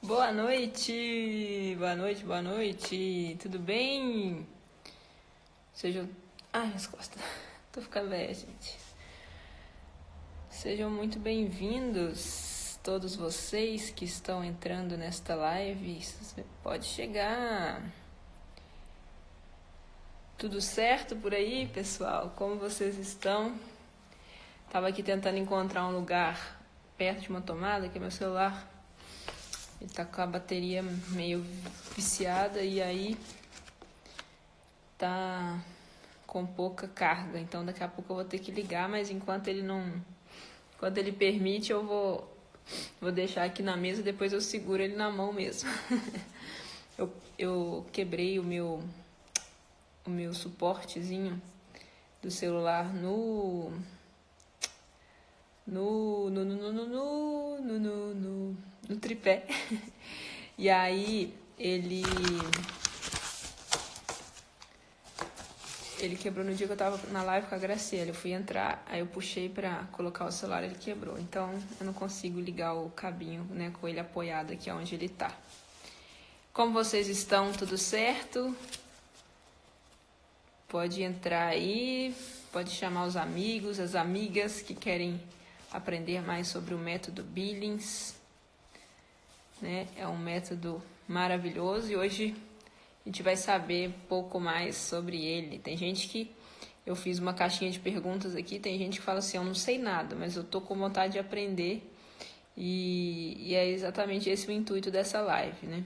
Boa noite, boa noite, boa noite, tudo bem? Sejam... Ai, minhas costas, tô ficando velha, gente. Sejam muito bem-vindos, todos vocês que estão entrando nesta live. Você pode chegar. Tudo certo por aí, pessoal? Como vocês estão? Tava aqui tentando encontrar um lugar perto de uma tomada, que é meu celular. Ele tá com a bateria meio viciada e aí tá com pouca carga. Então daqui a pouco eu vou ter que ligar, mas enquanto ele permite, eu vou deixar aqui na mesa, depois eu seguro ele na mão mesmo. eu quebrei o meu suportezinho do celular no tripé. E aí ele quebrou no dia que eu tava na live com a Graciela. Eu fui entrar, aí eu puxei pra colocar o celular, ele quebrou. Então eu não consigo ligar o cabinho, né, com ele apoiado aqui onde ele tá. Como vocês estão? Tudo certo? Pode entrar aí, pode chamar os amigos, as amigas que querem aprender mais sobre o método Billings, né? É um método maravilhoso e hoje a gente vai saber um pouco mais sobre ele. Tem gente que... Eu fiz uma caixinha de perguntas aqui, tem gente que fala assim, eu não sei nada, mas eu tô com vontade de aprender e é exatamente esse o intuito dessa live, né?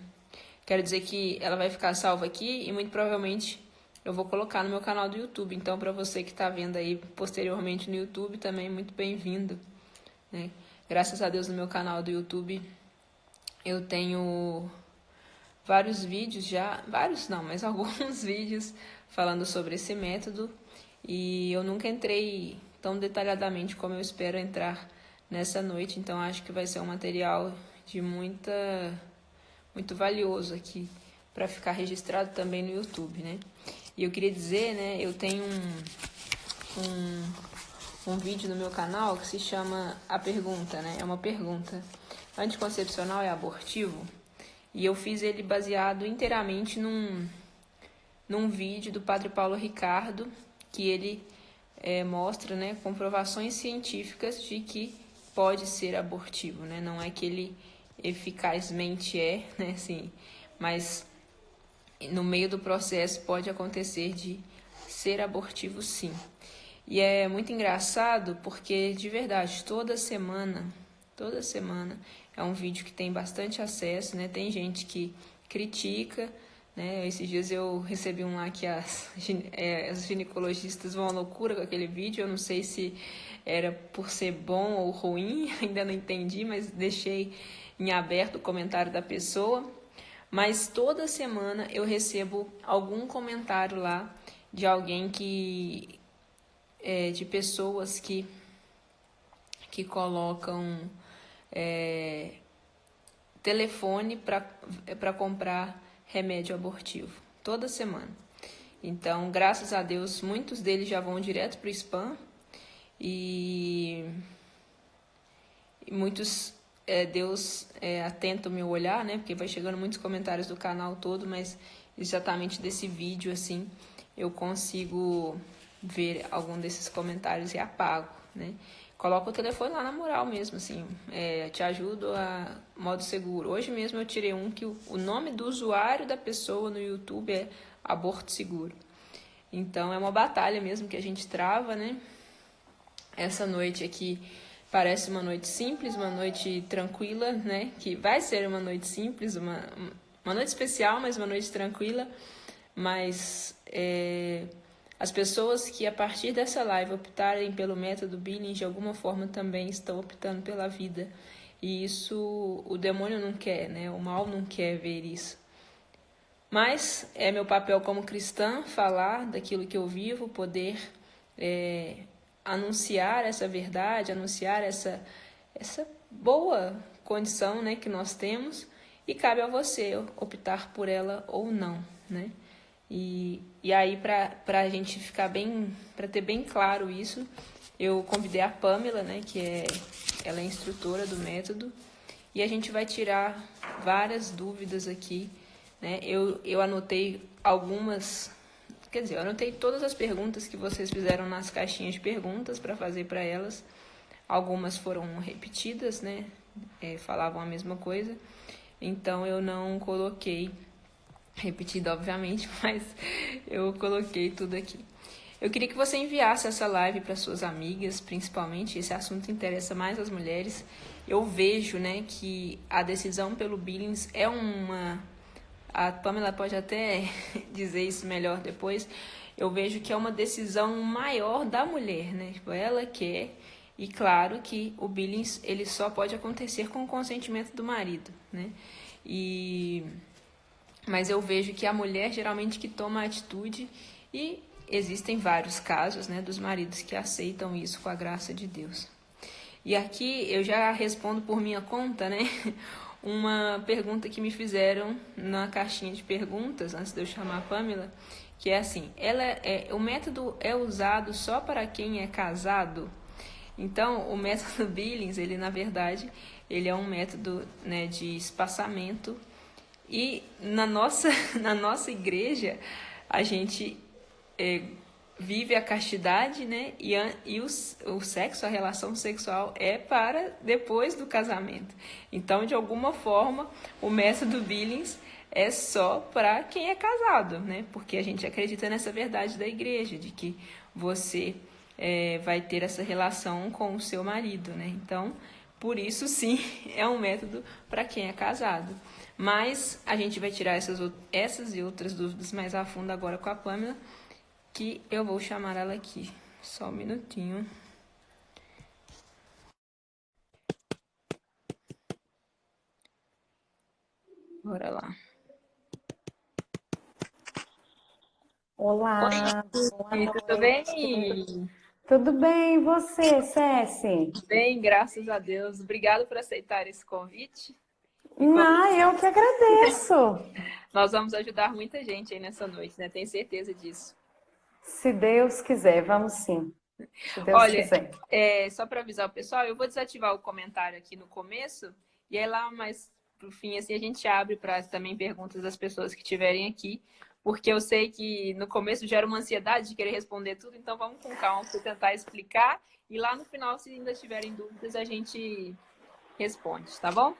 Quero dizer que ela vai ficar salva aqui e muito provavelmente eu vou colocar no meu canal do YouTube. Então, para você que está vendo aí posteriormente no YouTube, também muito bem-vindo, né? Graças a Deus no meu canal do YouTube eu tenho vários vídeos já, vários não, mas alguns vídeos falando sobre esse método e eu nunca entrei tão detalhadamente como eu espero entrar nessa noite, então acho que vai ser um material de muito valioso aqui para ficar registrado também no YouTube, né? E eu queria dizer, né, eu tenho um vídeo no meu canal que se chama A Pergunta, né? É uma pergunta: anticoncepcional é abortivo? E eu fiz ele baseado inteiramente num vídeo do Padre Paulo Ricardo, que ele mostra, né, comprovações científicas de que pode ser abortivo, né? Não é que ele eficazmente né, assim, mas no meio do processo pode acontecer de ser abortivo, sim. E é muito engraçado porque, de verdade, toda semana é um vídeo que tem bastante acesso, né? Tem gente que critica, né? Esses dias eu recebi um lá que as ginecologistas vão à loucura com aquele vídeo. Eu não sei se era por ser bom ou ruim, ainda não entendi, mas deixei em aberto o comentário da pessoa. Mas toda semana eu recebo algum comentário lá de alguém de pessoas que colocam telefone para comprar remédio abortivo. Toda semana. Então, graças a Deus, muitos deles já vão direto para o spam e muitos... Deus atenta o meu olhar, né? Porque vai chegando muitos comentários do canal todo, mas exatamente desse vídeo, assim, eu consigo ver algum desses comentários e apago, né? Coloco o telefone lá na moral mesmo, assim, te ajudo a modo seguro. Hoje mesmo eu tirei um que o nome do usuário da pessoa no YouTube é Aborto Seguro. Então é uma batalha mesmo que a gente trava, né? Essa noite aqui parece uma noite simples, uma noite tranquila, né? Que vai ser uma noite simples, uma noite especial, mas uma noite tranquila. Mas as pessoas que a partir dessa live optarem pelo método Billings, de alguma forma também estão optando pela vida. E isso o demônio não quer, né? O mal não quer ver isso. Mas é meu papel como cristã falar daquilo que eu vivo, poder... anunciar essa verdade, anunciar essa boa condição, né, que nós temos, e cabe a você optar por ela ou não, né? E aí, para a gente ficar bem, para ter bem claro isso, eu convidei a Pamela, né, ela é instrutora do método, e a gente vai tirar várias dúvidas aqui, né? Eu anotei algumas, quer dizer, eu anotei todas as perguntas que vocês fizeram nas caixinhas de perguntas para fazer para elas. Algumas foram repetidas, né? Falavam a mesma coisa. Então eu não coloquei repetido, obviamente, mas eu coloquei tudo aqui. Eu queria que você enviasse essa live para suas amigas, principalmente. Esse assunto interessa mais as mulheres. Eu vejo, né, que a decisão pelo Billings é uma... A Pamela pode até dizer isso melhor depois. Eu vejo que é uma decisão maior da mulher, né? Tipo, ela quer... E claro que o Billings, ele só pode acontecer com o consentimento do marido, né? Mas eu vejo que a mulher geralmente que toma a atitude, e existem vários casos, né, dos maridos que aceitam isso com a graça de Deus. E aqui eu já respondo por minha conta, né, uma pergunta que me fizeram na caixinha de perguntas, antes de eu chamar a Pamela, que é assim, o método é usado só para quem é casado? Então, o método Billings, ele na verdade, ele é um método, né, de espaçamento. E na nossa igreja, a gente vive a castidade, né? E o sexo, a relação sexual é para depois do casamento. Então, de alguma forma, o método Billings é só para quem é casado, né? Porque a gente acredita nessa verdade da igreja, de que você vai ter essa relação com o seu marido, né? Então, por isso, sim, é um método para quem é casado. Mas a gente vai tirar essas e outras dúvidas mais a fundo agora com a Pamela, que eu vou chamar ela aqui. Só um minutinho. Bora lá. Olá, boa Oi, noite. tudo bem? Tudo bem, e você, Ceci? Bem, graças a Deus. Obrigada por aceitar esse convite. E como Eu que agradeço. nós vamos ajudar muita gente aí nessa noite, né? Tenho certeza disso. Se Deus quiser, vamos sim. Se Deus Olha, quiser. só para avisar o pessoal, eu vou desativar o comentário aqui no começo, e aí lá mais pro fim, assim, a gente abre para também perguntas das pessoas que estiverem aqui, porque eu sei que no começo gera uma ansiedade de querer responder tudo, então vamos com calma para tentar explicar, e lá no final, se ainda tiverem dúvidas, a gente responde, tá bom?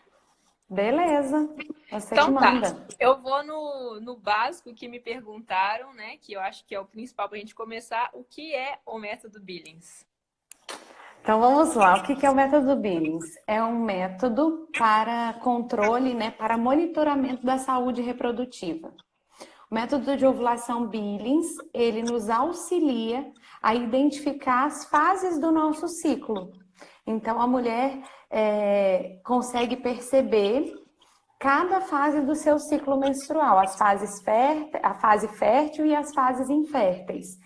Beleza, você que Então tá, manda. eu vou no básico que me perguntaram, né, que eu acho que é o principal para a gente começar, o que é o método Billings? Então vamos lá, o que é o método Billings? É um método para controle, né, para monitoramento da saúde reprodutiva. O método de ovulação Billings, ele nos auxilia a identificar as fases do nosso ciclo. Então, a mulher consegue perceber cada fase do seu ciclo menstrual, a fase fértil e as fases inférteis.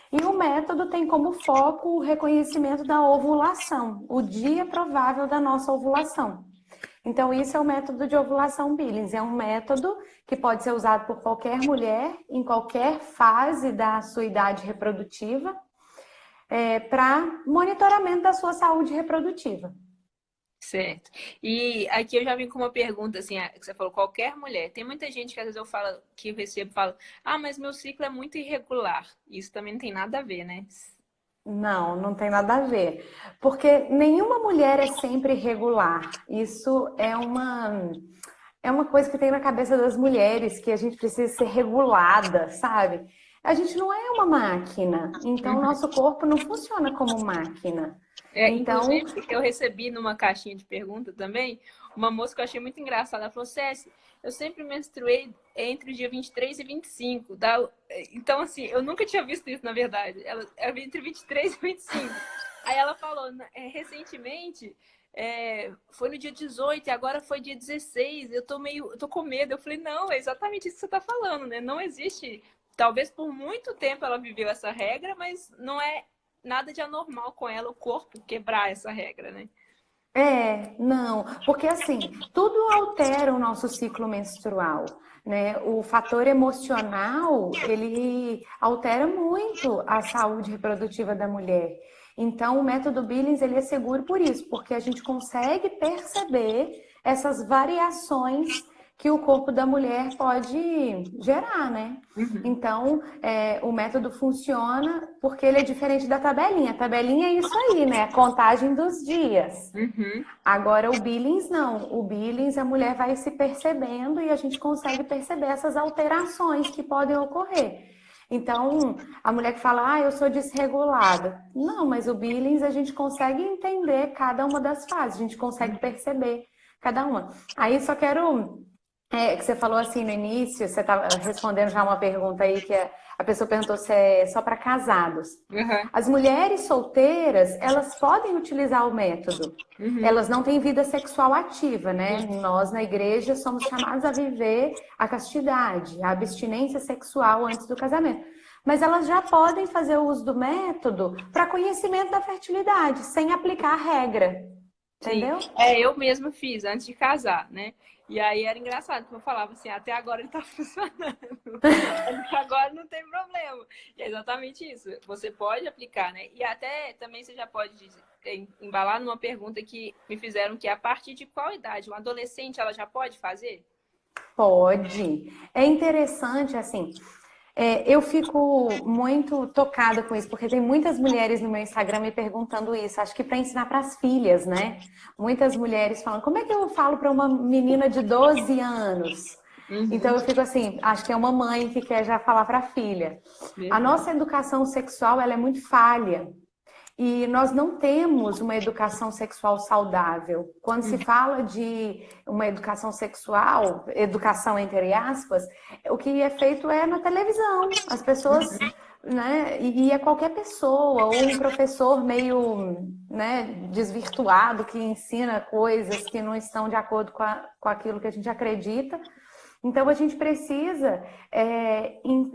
E o método tem como foco o reconhecimento da ovulação, o dia provável da nossa ovulação. Então, isso é o método de ovulação Billings. É um método que pode ser usado por qualquer mulher, em qualquer fase da sua idade reprodutiva, para monitoramento da sua saúde reprodutiva. Certo. E aqui eu já vim com uma pergunta, assim, que você falou, qualquer mulher. Tem muita gente que às vezes que eu recebo, fala, mas meu ciclo é muito irregular. Isso também não tem nada a ver, né? Não, não tem nada a ver. Porque nenhuma mulher é sempre regular. Isso é uma coisa que tem na cabeça das mulheres, que a gente precisa ser regulada, sabe? A gente não é uma máquina, então nosso corpo não funciona como máquina. Então, Inclusive, eu recebi numa caixinha de pergunta também, uma moça que eu achei muito engraçada. Ela falou, Céci, eu sempre menstruei entre o dia 23 e 25. Então, assim, eu nunca tinha visto isso, na verdade. Ela era entre 23 e 25. Aí ela falou, recentemente, foi no dia 18 e agora foi dia 16. Eu tô com medo. Eu falei, não, é exatamente isso que você tá falando, né? Não existe. Talvez por muito tempo ela viveu essa regra, mas não é nada de anormal com ela, o corpo quebrar essa regra, né? Não, porque assim, tudo altera o nosso ciclo menstrual, né? O fator emocional, ele altera muito a saúde reprodutiva da mulher. Então, o método Billings, ele é seguro por isso, porque a gente consegue perceber essas variações que o corpo da mulher pode gerar, né? Então, o método funciona porque ele é diferente da tabelinha. A tabelinha é isso aí, né? A contagem dos dias. Agora, o Billings não. O Billings, a mulher vai se percebendo e a gente consegue perceber essas alterações que podem ocorrer. Então, a mulher que fala, eu sou desregulada. Não, mas o Billings a gente consegue entender cada uma das fases, a gente consegue perceber cada uma. Aí só quero que você falou assim no início, você estava respondendo já uma pergunta aí que a pessoa perguntou se é só para casados. As mulheres solteiras, elas podem utilizar o método. Elas não têm vida sexual ativa, né? Nós na igreja somos chamados a viver a castidade, a abstinência sexual antes do casamento. Mas elas já podem fazer o uso do método para conhecimento da fertilidade, sem aplicar a regra. Entendeu? Sim. Eu mesma fiz antes de casar, né? E aí era engraçado, porque eu falava assim, até agora ele tá funcionando. Agora não tem problema. E é exatamente isso. Você pode aplicar, né? E até também você já pode embalar numa pergunta que me fizeram, que é a partir de qual idade? Uma adolescente, ela já pode fazer? Pode. É interessante, assim, eu fico muito tocada com isso, porque tem muitas mulheres no meu Instagram me perguntando isso, acho que para ensinar para as filhas, né? Muitas mulheres falam, como é que eu falo para uma menina de 12 anos? Então eu fico assim, acho que é uma mãe que quer já falar para a filha. A nossa educação sexual, ela é muito falha. E nós não temos uma educação sexual saudável. Quando se fala de uma educação sexual, educação entre aspas, o que é feito é na televisão. As pessoas, né, e é qualquer pessoa, ou um professor meio, né, desvirtuado que ensina coisas que não estão de acordo com aquilo que a gente acredita. Então, a gente precisa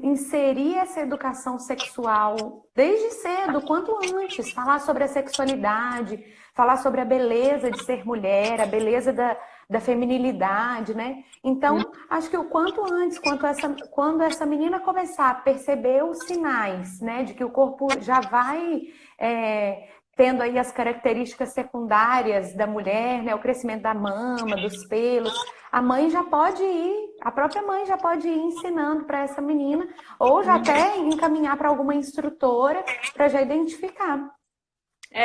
inserir essa educação sexual desde cedo, quanto antes. Falar sobre a sexualidade, falar sobre a beleza de ser mulher, a beleza da feminilidade, né? Então, acho que o quanto antes, quando essa menina começar a perceber os sinais, né? De que o corpo já vai... tendo aí as características secundárias da mulher, né? O crescimento da mama, dos pelos, a própria mãe já pode ir ensinando para essa menina, ou já até encaminhar para alguma instrutora para já identificar.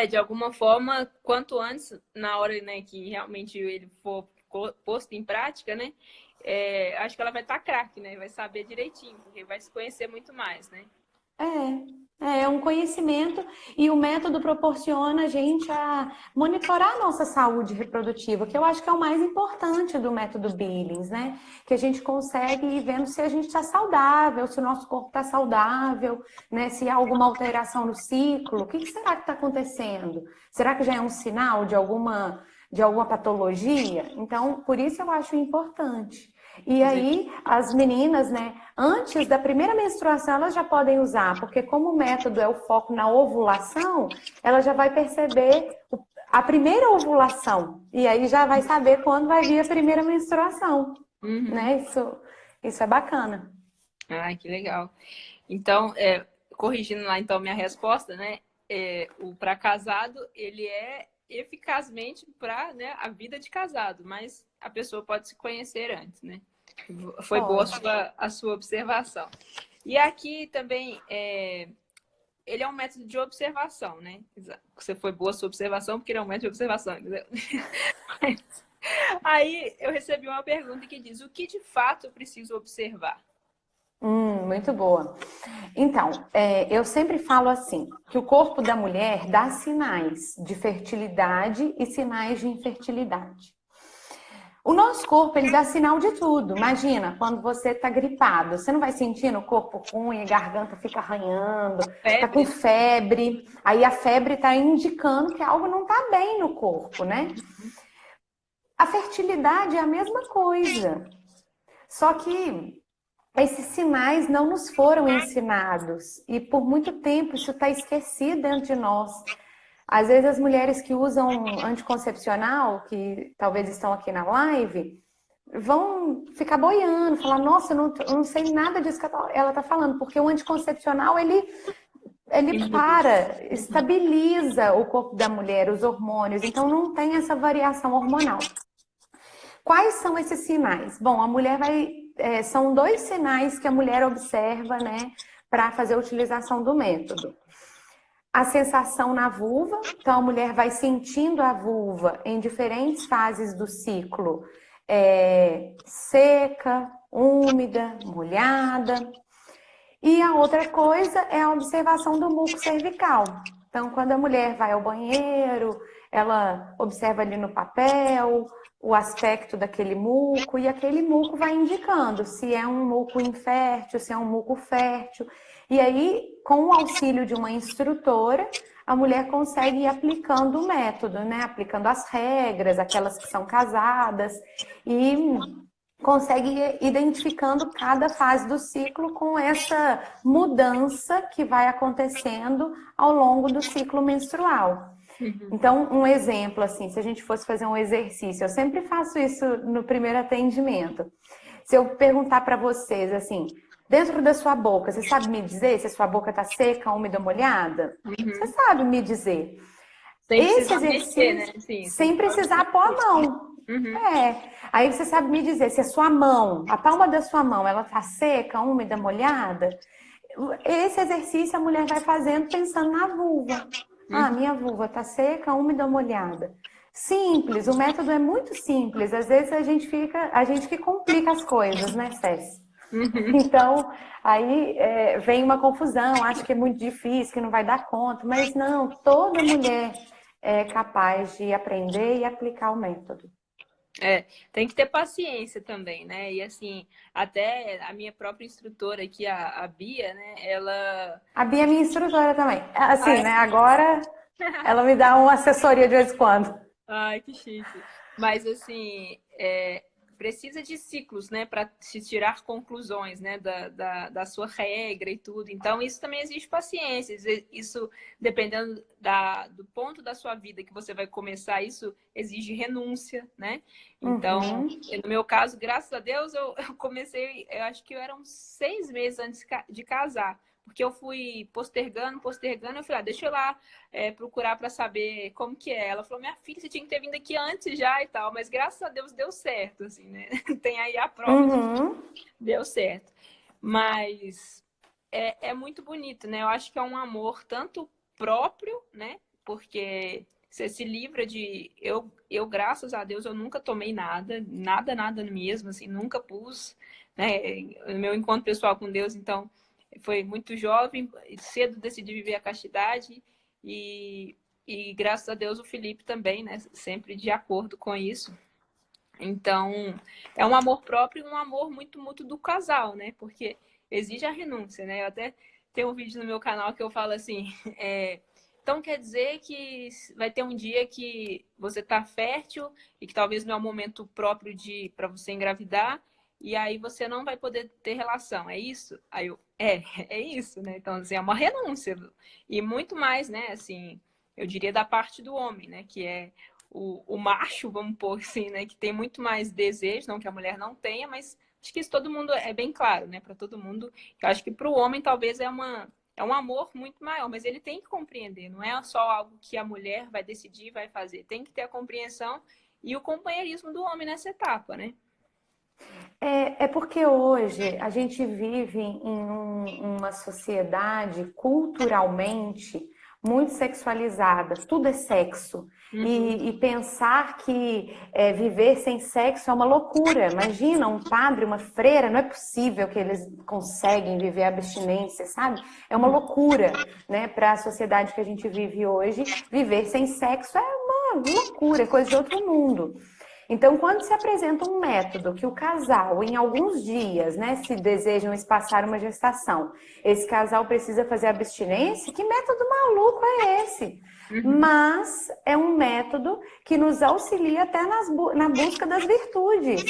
De alguma forma, quanto antes, na hora, né, que realmente ele for posto em prática, né? Acho que ela vai estar craque, né? Vai saber direitinho, porque vai se conhecer muito mais, né? É um conhecimento e o método proporciona a gente a monitorar a nossa saúde reprodutiva, que eu acho que é o mais importante do método Billings, né? Que a gente consegue ir vendo se a gente está saudável, se o nosso corpo está saudável, né? Se há alguma alteração no ciclo, o que será que está acontecendo? Será que já é um sinal de alguma patologia? Então, por isso eu acho importante. E aí, as meninas, né, antes da primeira menstruação, elas já podem usar, porque como o método é o foco na ovulação, ela já vai perceber a primeira ovulação. E aí já vai saber quando vai vir a primeira menstruação. Né? Isso é bacana. Que legal. Então, corrigindo lá, então, minha resposta, né? O para casado, ele é eficazmente para, né, a vida de casado, mas a pessoa pode se conhecer antes, né? Foi boa a sua observação. E aqui também, ele é um método de observação, né? Você foi boa a sua observação, porque ele é um método de observação, entendeu? Aí eu recebi uma pergunta que diz, o que de fato eu preciso observar? Muito boa. Então, eu sempre falo assim, que o corpo da mulher dá sinais de fertilidade e sinais de infertilidade. O nosso corpo, ele dá sinal de tudo. Imagina, quando você tá gripado, você não vai sentindo o corpo ruim, a garganta fica arranhando, tá com febre. Aí a febre tá indicando que algo não tá bem no corpo, né? A fertilidade é a mesma coisa. Só que esses sinais não nos foram ensinados. E por muito tempo isso está esquecido dentro de nós. Às vezes as mulheres que usam anticoncepcional, que talvez estão aqui na live, vão ficar boiando, falar, nossa, eu não sei nada disso que ela está falando, porque o anticoncepcional, ele estabiliza o corpo da mulher, os hormônios, então não tem essa variação hormonal. Quais são esses sinais? Bom, a mulher vai... são 2 sinais que a mulher observa, né, para fazer a utilização do método. A sensação na vulva, então a mulher vai sentindo a vulva em diferentes fases do ciclo, seca, úmida, molhada. E a outra coisa é a observação do muco cervical. Então, quando a mulher vai ao banheiro, ela observa ali no papel o aspecto daquele muco, e aquele muco vai indicando se é um muco infértil, se é um muco fértil. E aí, com o auxílio de uma instrutora, a mulher consegue ir aplicando o método, né? Aplicando as regras, aquelas que são casadas, e consegue ir identificando cada fase do ciclo com essa mudança que vai acontecendo ao longo do ciclo menstrual. Então, um exemplo, assim, se a gente fosse fazer um exercício, eu sempre faço isso no primeiro atendimento. Se eu perguntar para vocês, assim, dentro da sua boca, você sabe me dizer se a sua boca está seca, úmida, molhada? Você sabe me dizer. Sem Esse precisar exercício, mexer, né? Sim, sem precisar pôr a mão. Aí você sabe me dizer se a sua mão, a palma da sua mão, ela está seca, úmida, molhada? Esse exercício a mulher vai fazendo pensando na vulva. Ah, minha vulva está seca, úmida ou molhada? Simples, o método é muito simples. Às vezes a gente que complica as coisas, né, Cécia? Então, aí vem uma confusão, acho que é muito difícil, que não vai dar conta, mas não, toda mulher é capaz de aprender e aplicar o método. Tem que ter paciência também, né? E assim, até a minha própria instrutora aqui, a Bia, né? Ela. A Bia é minha instrutora também. Assim, né? Agora ela me dá uma assessoria de vez em quando. Ai, que chique. Mas assim, precisa de ciclos, né, para se tirar conclusões, né, da sua regra e tudo. Então, isso também exige paciência. Isso, dependendo do ponto da sua vida que você vai começar, isso exige renúncia, né? Então, no meu caso, graças a Deus, eu comecei, eu acho que eram 6 meses antes de casar. Porque eu fui postergando, eu falei, deixa eu lá procurar para saber como que é. Ela falou, minha filha, você tinha que ter vindo aqui antes já e tal, mas graças a Deus deu certo, assim, né? Tem aí a prova deu certo. Mas é muito bonito, né? Eu acho que é um amor tanto próprio, né? Porque você se livra de... Eu, graças a Deus, eu nunca tomei nada mesmo, assim, nunca pus, né? No meu encontro pessoal com Deus, então... Foi muito jovem, cedo decidi viver a castidade e graças a Deus o Felipe também, né? Sempre de acordo com isso. Então, é um amor próprio e um amor muito mútuo do casal, né? Porque exige a renúncia, né? Eu até tenho um vídeo no meu canal que eu falo assim, então quer dizer que vai ter um dia que você tá fértil e que talvez não é o momento próprio para você engravidar, e aí você não vai poder ter relação, é isso? Aí eu, é isso, né? Então, assim, é uma renúncia. E muito mais, né, assim, eu diria da parte do homem, né? Que é o macho, vamos pôr assim, né? Que tem muito mais desejo, não que a mulher não tenha, mas acho que isso todo mundo é bem claro, né? Para todo mundo. Eu acho que para o homem talvez é um amor muito maior, mas ele tem que compreender, não é só algo que a mulher vai decidir, vai fazer. Tem que ter a compreensão e o companheirismo do homem nessa etapa, né? É porque hoje a gente vive em uma sociedade culturalmente muito sexualizada, tudo é sexo. E pensar que viver sem sexo é uma loucura. Imagina um padre, uma freira, não é possível que eles conseguem viver a abstinência, sabe? É uma loucura, né? Para a sociedade que a gente vive hoje, viver sem sexo é uma loucura, é coisa de outro mundo. Então, quando se apresenta um método que o casal, em alguns dias, né, se desejam espaçar uma gestação, esse casal precisa fazer abstinência, que método maluco é esse? Mas é um método que nos auxilia até na busca das virtudes.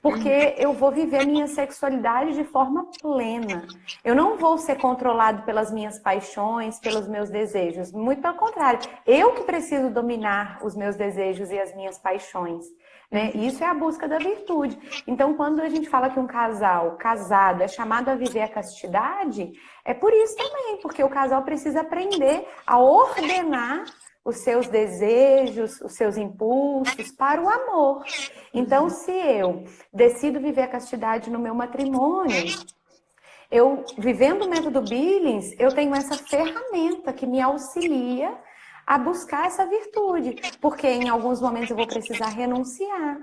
Porque eu vou viver a minha sexualidade de forma plena. Eu não vou ser controlado pelas minhas paixões, pelos meus desejos. Muito pelo contrário. Eu que preciso dominar os meus desejos e as minhas paixões. Né? Isso é a busca da virtude. Então, quando a gente fala que um casal casado é chamado a viver a castidade, é por isso também. Porque o casal precisa aprender a ordenar os seus desejos, os seus impulsos para o amor. Então, se eu decido viver a castidade no meu matrimônio, eu, vivendo o método Billings, eu tenho essa ferramenta que me auxilia a buscar essa virtude, porque em alguns momentos eu vou precisar renunciar.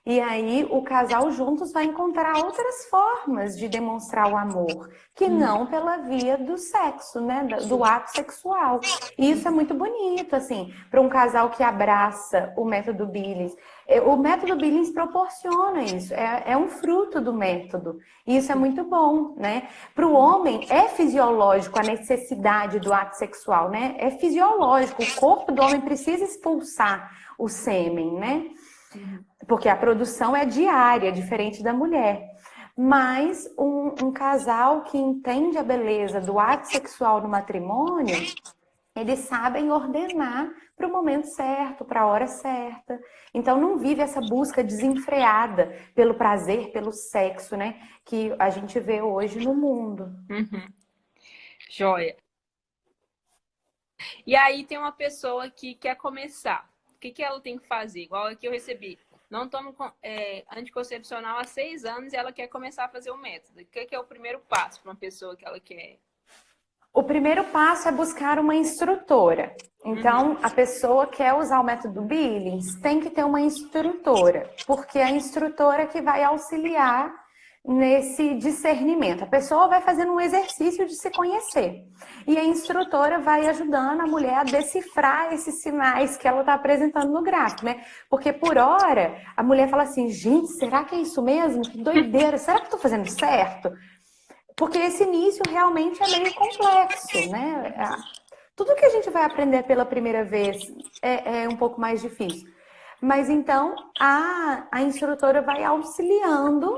E aí o casal juntos vai encontrar outras formas de demonstrar o amor, que não pela via do sexo, né, do ato sexual. E isso é muito bonito, assim, para um casal que abraça o método Billings. O método Billings proporciona isso, é um fruto do método. E isso é muito bom, né? Para o homem é fisiológico a necessidade do ato sexual, né? É fisiológico, o corpo do homem precisa expulsar o sêmen, né? Porque a produção é diária, diferente da mulher. Mas um casal que entende a beleza do ato sexual no matrimônio, eles sabem ordenar para o momento certo, para a hora certa. Então não vive essa busca desenfreada pelo prazer, pelo sexo, né? Que a gente vê hoje no mundo. Joia. E aí tem uma pessoa que quer começar. O que ela tem que fazer? Igual aqui eu recebi. Não tomo anticoncepcional há 6 anos e ela quer começar a fazer o método. O que é o primeiro passo para uma pessoa que ela quer? O primeiro passo é buscar uma instrutora. Então, a pessoa quer usar o método Billings, tem que ter uma instrutora, porque é a instrutora que vai auxiliar nesse discernimento. A pessoa vai fazendo um exercício de se conhecer. E a instrutora vai ajudando a mulher a decifrar esses sinais que ela está apresentando no gráfico, né? Porque por hora, a mulher fala assim, gente, será que é isso mesmo? Que doideira, será que eu estou fazendo certo? Porque esse início realmente é meio complexo, né? Tudo que a gente vai aprender pela primeira vez é um pouco mais difícil. Mas então, a instrutora vai auxiliando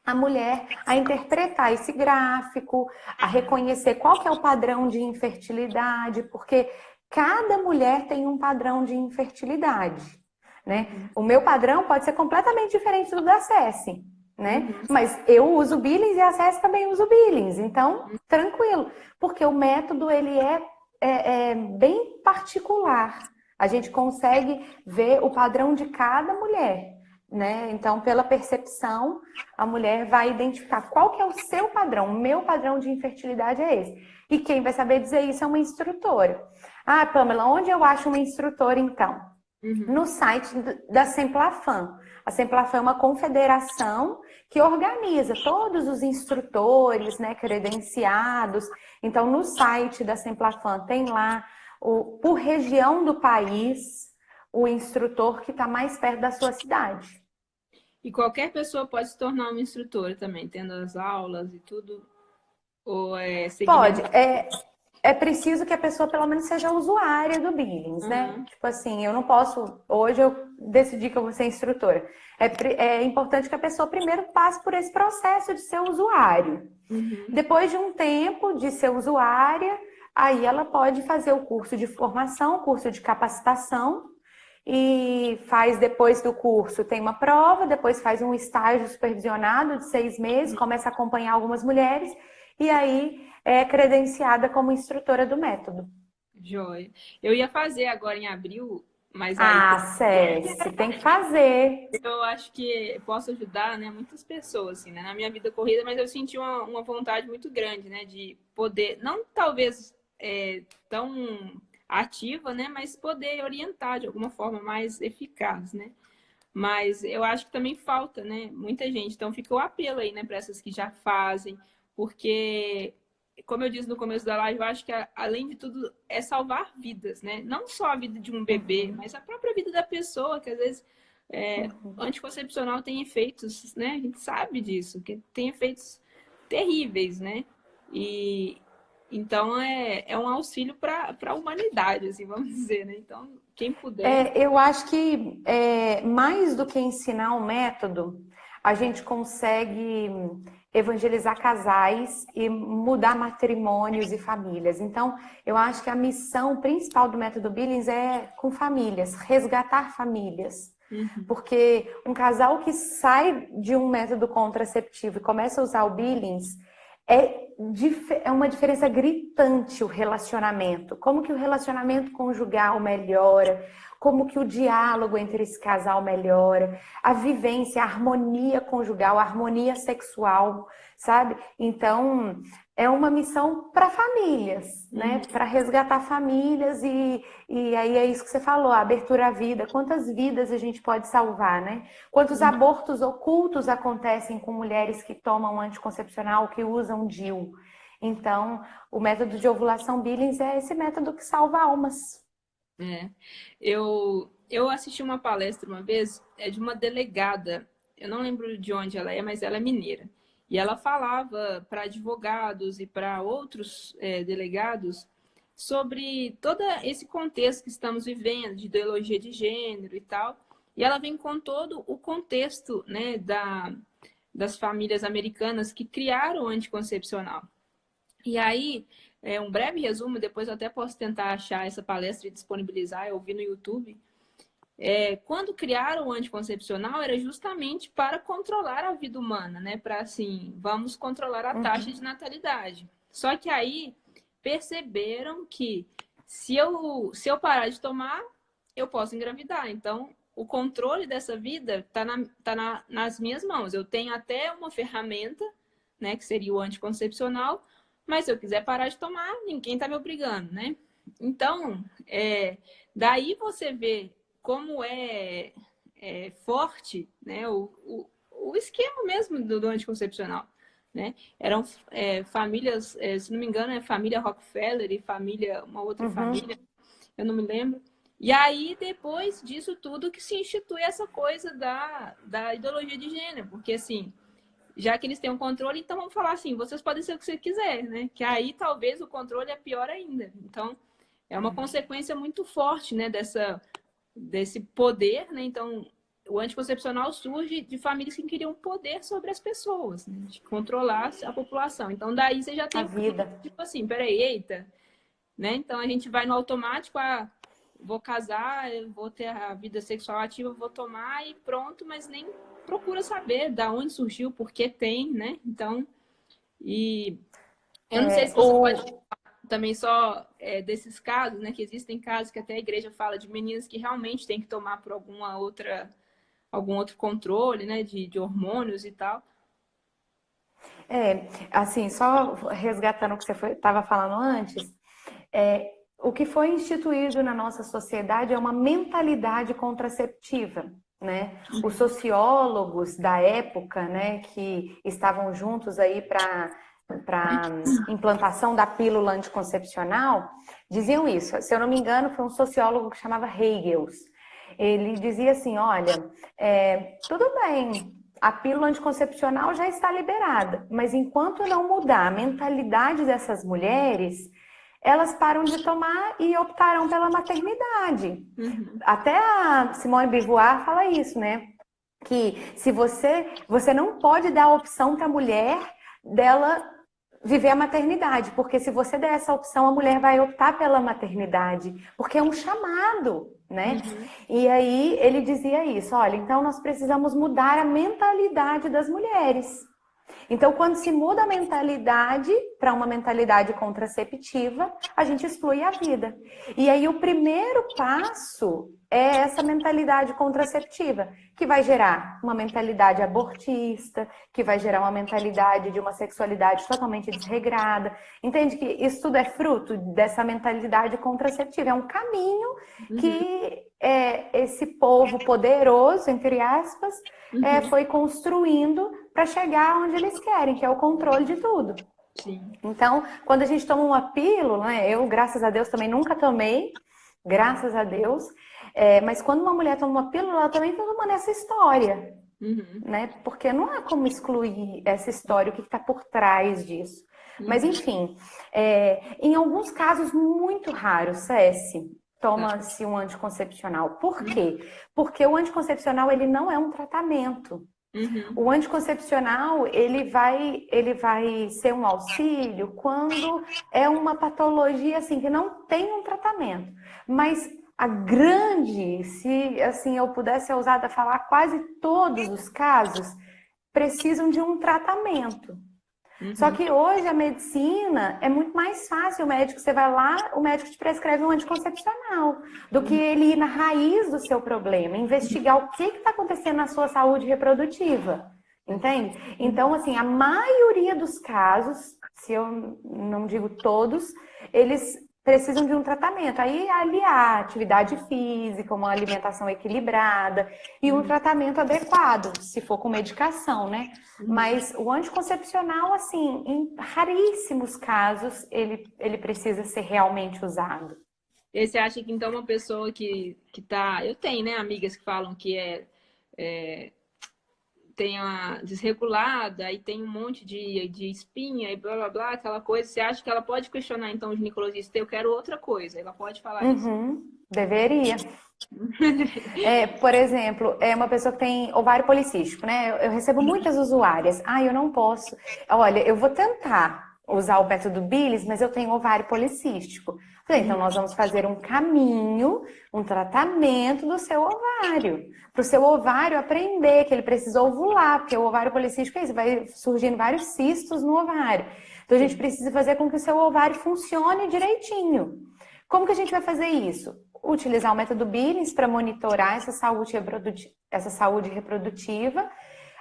a mulher a interpretar esse gráfico, a reconhecer qual que é o padrão de infertilidade, porque cada mulher tem um padrão de infertilidade, né? O meu padrão pode ser completamente diferente do da Ceci, né? Mas eu uso Billings e a Ceci também usa o Billings, então tranquilo, porque o método ele é bem particular. A gente consegue ver o padrão de cada mulher. Né? Então, pela percepção, a mulher vai identificar qual que é o seu padrão. O meu padrão de infertilidade é esse. E quem vai saber dizer isso é uma instrutora. Ah, Pamela, onde eu acho uma instrutora, então? No site da Semplafam. A Semplafam é uma confederação que organiza todos os instrutores, né, credenciados. Então, no site da Semplafam tem lá, por região do país, o instrutor que está mais perto da sua cidade. E qualquer pessoa pode se tornar uma instrutora também, tendo as aulas e tudo? Ou é Pode. É preciso que a pessoa pelo menos seja usuária do Billings, né? Tipo assim, eu não posso... Hoje eu decidi que eu vou ser instrutora. É importante que a pessoa primeiro passe por esse processo de ser usuário. Depois de um tempo de ser usuária, aí ela pode fazer o curso de formação, o curso de capacitação, e faz depois do curso, tem uma prova, depois faz um estágio supervisionado de 6 meses, começa a acompanhar algumas mulheres e aí é credenciada como instrutora do método. Joia. Eu ia fazer agora em abril, mas aí... Ceci, tem que fazer. Eu acho que posso ajudar, né, muitas pessoas, assim, né, na minha vida corrida, mas eu senti uma vontade muito grande, né, de poder, não talvez tão ativa, né, mas poder orientar de alguma forma mais eficaz, né. Mas eu acho que também falta, né, muita gente. Então fica o apelo aí, né, para essas que já fazem, porque, como eu disse no começo da live, eu acho que além de tudo é salvar vidas, né? Não só a vida de um bebê, mas a própria vida da pessoa, que às vezes anticoncepcional tem efeitos, né? A gente sabe disso, que tem efeitos terríveis, né? E então é um auxílio para a humanidade, assim, vamos dizer, né? Então, quem puder. Eu acho que mais do que ensinar um método, a gente consegue evangelizar casais e mudar matrimônios e famílias. Então, eu acho que a missão principal do método Billings é com famílias, resgatar famílias. Porque um casal que sai de um método contraceptivo e começa a usar o Billings, é é uma diferença gritante o relacionamento. Como que o relacionamento conjugal melhora, como que o diálogo entre esse casal melhora, a vivência, a harmonia conjugal, a harmonia sexual, sabe? Então, é uma missão para famílias, né? Para resgatar famílias e aí é isso que você falou, a abertura à vida. Quantas vidas a gente pode salvar, né? Quantos abortos ocultos acontecem com mulheres que tomam anticoncepcional, que usam DIU. Então, o método de ovulação Billings é esse método que salva almas. É. Eu assisti uma palestra uma vez, de uma delegada, eu não lembro de onde ela é, mas ela é mineira. E ela falava para advogados e para outros delegados sobre todo esse contexto que estamos vivendo, de ideologia de gênero e tal. E ela vem com todo o contexto, né, das famílias americanas que criaram o anticoncepcional. E aí, um breve resumo, depois eu até posso tentar achar essa palestra e disponibilizar, eu vi no YouTube. Quando criaram o anticoncepcional, era justamente para controlar a vida humana, né? Para assim, vamos controlar a taxa de natalidade. Só que aí perceberam que se eu parar de tomar, eu posso engravidar. Então, o controle dessa vida está nas minhas mãos. Eu tenho até uma ferramenta, né, que seria o anticoncepcional, mas se eu quiser parar de tomar, ninguém está me obrigando, né? Então, daí você vê como é forte, né, o esquema mesmo do anticoncepcional, né? Eram famílias, se não me engano, é família Rockefeller e uma outra família, eu não me lembro. E aí, depois disso tudo, que se institui essa coisa da ideologia de gênero, porque assim, já que eles têm um controle, então vamos falar assim, vocês podem ser o que você quiser, né? Que aí talvez o controle é pior ainda. Então, é uma consequência muito forte, né, desse poder, né? Então, o anticoncepcional surge de famílias que queriam poder sobre as pessoas, né? De controlar a população. Então, daí você já tem A vida. tipo assim, peraí, eita, né? Então a gente vai no automático, vou casar, eu vou ter a vida sexual ativa, vou tomar e pronto, mas nem procura saber da onde surgiu, por que tem, né? Então, e eu não sei se você pode falar também só desses casos, né? Que existem casos que até a igreja fala de meninas que realmente têm que tomar por algum outro controle, né? De hormônios e tal. Assim, só resgatando o que você estava falando antes, o que foi instituído na nossa sociedade é uma mentalidade contraceptiva, né? Os sociólogos da época, né, que estavam juntos aí para implantação da pílula anticoncepcional, diziam isso. Se eu não me engano, foi um sociólogo que chamava Hegels. Ele dizia assim, olha, tudo bem, a pílula anticoncepcional já está liberada, mas enquanto não mudar a mentalidade dessas mulheres, elas param de tomar e optarão pela maternidade. Até a Simone de Beauvoir fala isso, né? Que se você não pode dar a opção para a mulher dela viver a maternidade, porque se você der essa opção, a mulher vai optar pela maternidade, porque é um chamado, né? E aí ele dizia isso, olha, então nós precisamos mudar a mentalidade das mulheres. Então, quando se muda a mentalidade para uma mentalidade contraceptiva, a gente exclui a vida. E aí o primeiro passo é essa mentalidade contraceptiva, que vai gerar uma mentalidade abortista, que vai gerar uma mentalidade de uma sexualidade totalmente desregrada. Entende que isso tudo é fruto dessa mentalidade contraceptiva? É um caminho que esse povo poderoso, entre aspas, foi construindo para chegar onde eles querem, que é o controle de tudo. Sim. Então, quando a gente toma uma pílula, né, eu, graças a Deus, também nunca tomei, graças a Deus, mas quando uma mulher toma uma pílula, ela também está tomando essa história, né? Porque não há como excluir essa história, o que está por trás disso. Mas, enfim, em alguns casos muito raros, Ceci, toma-se um anticoncepcional. Por quê? Porque o anticoncepcional, ele não é um tratamento. O anticoncepcional, ele vai ser um auxílio quando é uma patologia assim que não tem um tratamento. Mas a grande, se assim eu pudesse ser ousada a falar, quase todos os casos precisam de um tratamento. Só que hoje a medicina é muito mais fácil. O médico, você vai lá, o médico te prescreve um anticoncepcional, do que ele ir na raiz do seu problema, investigar o que está acontecendo na sua saúde reprodutiva. Entende? Então, assim, a maioria dos casos, se eu não digo todos, eles precisam de um tratamento. Aí aliar atividade física, uma alimentação equilibrada e um tratamento adequado, se for com medicação, né? Mas o anticoncepcional, assim, em raríssimos casos, ele precisa ser realmente usado. E você acha que então uma pessoa que tá. Eu tenho, né, amigas que falam que tem a desregulada e tem um monte de espinha e blá blá blá, aquela coisa. Você acha que ela pode questionar então o ginecologista? Eu quero outra coisa. Ela pode falar isso? Deveria. Por exemplo, é uma pessoa que tem ovário policístico, né? Eu recebo muitas usuárias. Ah, eu não posso. Olha, eu vou tentar usar o método Billis, mas eu tenho ovário policístico. Falei, então nós vamos fazer um caminho, um tratamento do seu ovário. Para o seu ovário aprender que ele precisa ovular, porque o ovário policístico é isso, vai surgindo vários cistos no ovário. Então a gente precisa fazer com que o seu ovário funcione direitinho. Como que a gente vai fazer isso? Utilizar o método Billings para monitorar essa saúde reprodutiva,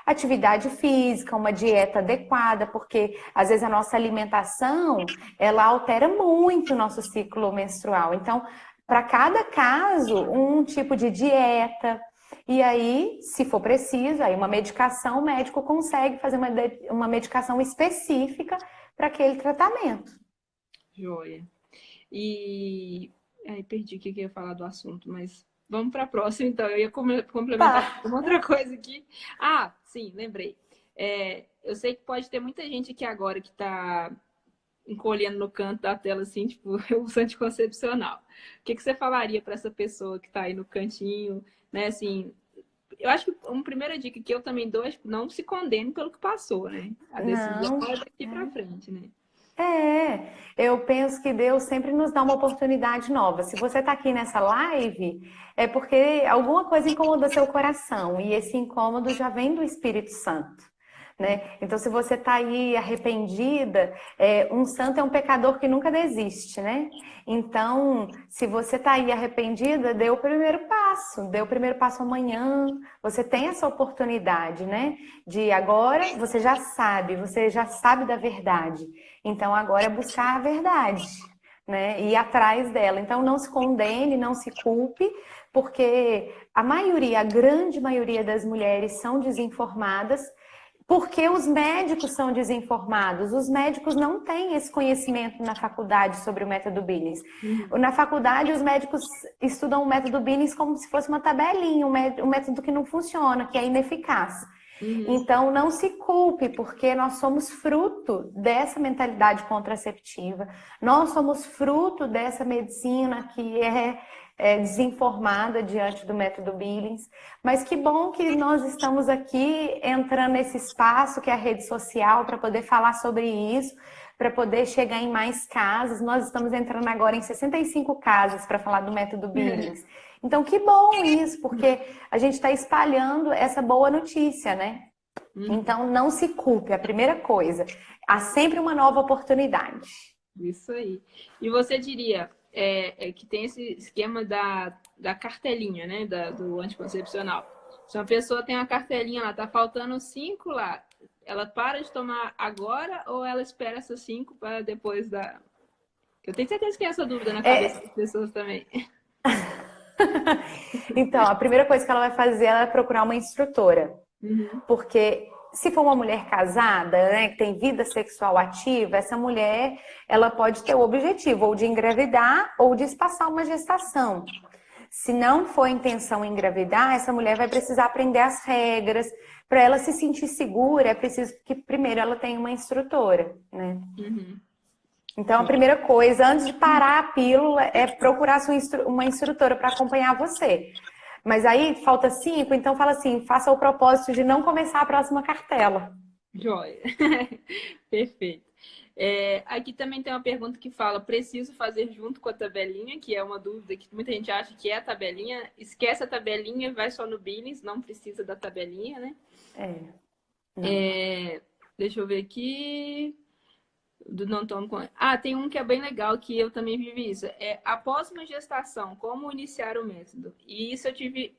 atividade física, uma dieta adequada, porque às vezes a nossa alimentação, ela altera muito o nosso ciclo menstrual. Então, para cada caso, um tipo de dieta, e aí, se for preciso, aí uma medicação, o médico consegue fazer uma medicação específica para aquele tratamento. Joia. E aí perdi o que eu ia falar do assunto, mas vamos para a próxima, então. Eu ia complementar uma outra coisa aqui. Ah, sim, lembrei. Eu sei que pode ter muita gente aqui agora que está encolhendo no canto da tela, assim, tipo, o anticoncepcional. O que você falaria para essa pessoa que está aí no cantinho, né? Assim, eu acho que uma primeira dica que eu também dou é, tipo, não se condene pelo que passou, né? A decisão é daqui para frente, né? Eu penso que Deus sempre nos dá uma oportunidade nova. Se você está aqui nessa live, é porque alguma coisa incomodou seu coração e esse incômodo já vem do Espírito Santo, né? Então, se você está aí arrependida, um santo é um pecador que nunca desiste, né? Então, se você está aí arrependida, dê o primeiro passo amanhã. Você tem essa oportunidade, né? De agora você já sabe da verdade. Então, agora é buscar a verdade, né? Ir atrás dela. Então, não se condene, não se culpe, porque a grande maioria das mulheres são desinformadas, porque os médicos são desinformados. Os médicos não têm esse conhecimento na faculdade sobre o método Billings. Na faculdade, os médicos estudam o método Billings como se fosse uma tabelinha, um método que não funciona, que é ineficaz. Então, não se culpe, porque nós somos fruto dessa mentalidade contraceptiva, nós somos fruto dessa medicina que é desinformada diante do método Billings. Mas que bom que nós estamos aqui entrando nesse espaço que é a rede social para poder falar sobre isso, para poder chegar em mais casas. Nós estamos entrando agora em 65 casas para falar do método Billings. Então, que bom isso, porque a gente está espalhando essa boa notícia, né? Então, não se culpe, a primeira coisa. Há sempre uma nova oportunidade. Isso aí. E você diria que tem esse esquema da cartelinha, né? Do anticoncepcional. Se uma pessoa tem uma cartelinha lá, tá faltando 5 lá, ela para de tomar agora ou ela espera essas 5 para depois da... Eu tenho certeza que é essa dúvida na cabeça das pessoas também. Então, a primeira coisa que ela vai fazer é procurar uma instrutora. Porque se for uma mulher casada, né, que tem vida sexual ativa, essa mulher, ela pode ter o objetivo ou de engravidar ou de espaçar uma gestação. Se não for a intenção engravidar, essa mulher vai precisar aprender as regras. Para ela se sentir segura, é preciso que primeiro ela tenha uma instrutora, né? Então, a primeira coisa, antes de parar a pílula, é procurar uma instrutora para acompanhar você. Mas aí, falta 5, então fala assim, faça o propósito de não começar a próxima cartela. Joia. Perfeito. Aqui também tem uma pergunta que fala, preciso fazer junto com a tabelinha, que é uma dúvida que muita gente acha que é a tabelinha. Esquece a tabelinha, vai só no Billings, não precisa da tabelinha, né? Deixa eu ver aqui. Do não tomo conta. Ah, tem um que é bem legal que eu também vivi isso. É após uma gestação, como iniciar o método. E isso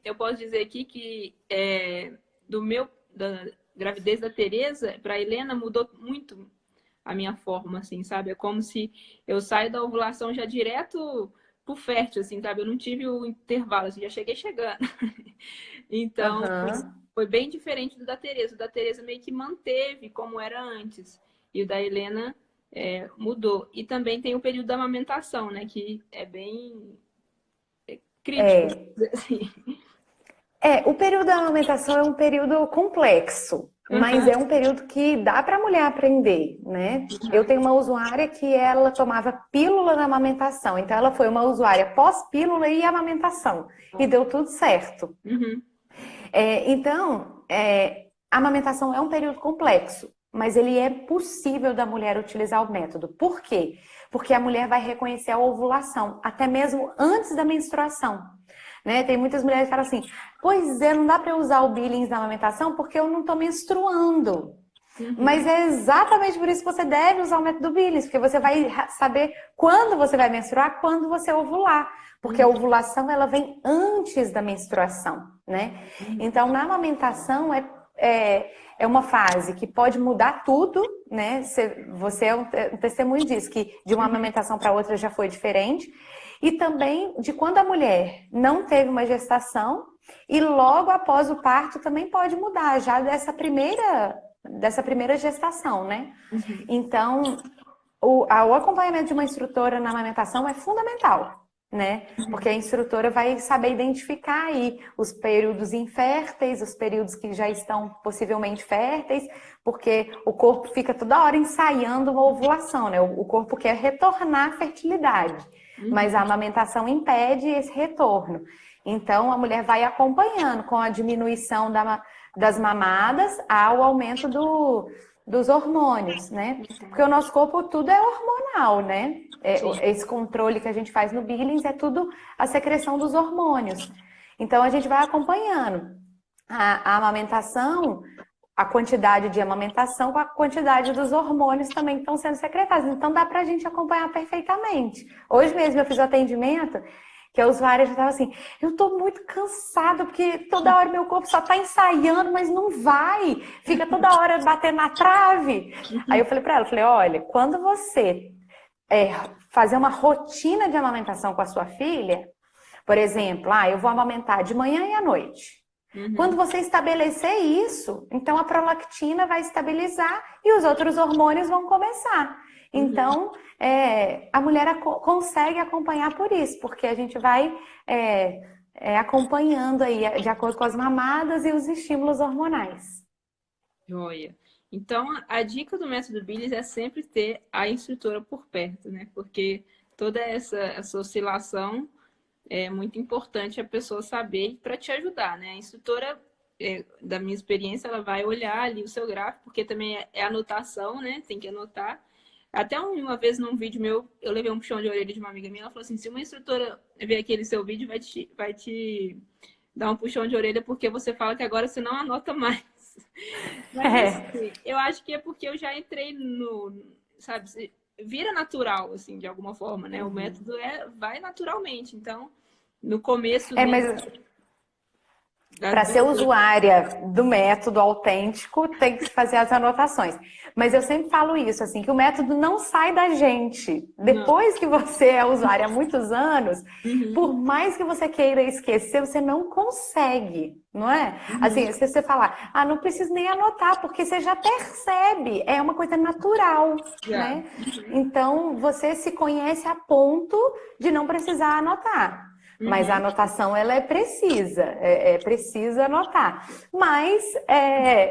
eu posso dizer aqui que da gravidez da Tereza para a Helena mudou muito a minha forma, assim, sabe? É como se eu saio da ovulação já direto pro fértil, assim, sabe? Eu não tive o intervalo, assim, já cheguei chegando. Então, Aham. foi bem diferente do da Tereza. O da Tereza meio que manteve como era antes. E o da Helena mudou. E também tem o período da amamentação, né? Que é bem crítico, vamos É, dizer assim. o período da amamentação é um período complexo, mas Aham, é um período que dá para a mulher aprender, né? Eu tenho uma usuária que ela tomava pílula na amamentação, então ela foi uma usuária pós-pílula e amamentação, e deu tudo certo. uhum, A amamentação é um período complexo, mas ele é possível da mulher utilizar o método. Por quê? Porque a mulher vai reconhecer a ovulação, até mesmo antes da menstruação. Né? Tem muitas mulheres que falam assim, pois é, não dá para eu usar o Billings na amamentação porque eu não estou menstruando. Mas uhum, é exatamente por isso que você deve usar o método Billings, porque você vai saber quando você vai menstruar, quando você ovular. Porque a uhum, ovulação, ela vem antes da menstruação, né? uhum. Então, na amamentação, é uma fase que pode mudar tudo, né? Você é um testemunho disso, que de uma amamentação para outra já foi diferente. E também de quando a mulher não teve uma gestação e logo após o parto também pode mudar, já dessa primeira gestação, né? Uhum. Então, o acompanhamento de uma instrutora na amamentação é fundamental, né? Porque a instrutora vai saber identificar aí os períodos inférteis, os períodos que já estão possivelmente férteis, porque o corpo fica toda hora ensaiando uma ovulação, né? O corpo quer retornar à fertilidade, mas a Uhum. amamentação impede esse retorno. Então, a mulher vai acompanhando com a diminuição das mamadas ao aumento dos hormônios, né? Porque o nosso corpo tudo é hormonal, né? Sim. Esse controle que a gente faz no Billings é tudo a secreção dos hormônios. Então a gente vai acompanhando a amamentação, a quantidade de amamentação com a quantidade dos hormônios também que estão sendo secretados. Então dá pra gente acompanhar perfeitamente. Hoje mesmo eu fiz o atendimento que a usuária já estava assim, eu tô muito cansada, porque toda hora meu corpo só tá ensaiando, mas não vai. Fica toda hora batendo na trave. Aí eu falei para ela, falei, olha, quando você fazer uma rotina de amamentação com a sua filha, por exemplo, eu vou amamentar de manhã e à noite. Quando Uhum. você estabelecer isso, então a prolactina vai estabilizar e os outros hormônios vão começar. Uhum. Então, a mulher consegue acompanhar por isso, porque a gente vai acompanhando aí de acordo com as mamadas e os estímulos hormonais. Joia. Então, a dica do método Billis é sempre ter a instrutora por perto, né? Porque toda essa oscilação é muito importante a pessoa saber para te ajudar, né? A instrutora, da minha experiência, ela vai olhar ali o seu gráfico, porque também é anotação, né? Tem que anotar. Até uma vez num vídeo meu, eu levei um puxão de orelha de uma amiga minha, ela falou assim, se uma instrutora ver aquele seu vídeo, vai te dar um puxão de orelha porque você fala que agora você não anota mais. Mas É, assim, eu acho que é porque eu já entrei sabe, vira natural, assim, de alguma forma, né? O método vai naturalmente. Então, no começo mas mesmo, das para ser dúvidas. usuária do método autêntico, tem que fazer as anotações. Mas eu sempre falo isso, assim, que o método não sai da gente. Não. Depois que você é usuária há muitos anos, Uhum, por mais que você queira esquecer, você não consegue, não é? uhum, Assim, se você falar, não preciso nem anotar, porque você já percebe, é uma coisa natural, já. né? Então, você se conhece a ponto de não precisar anotar. Mas a Uhum, anotação, ela é precisa, é precisa anotar. Mas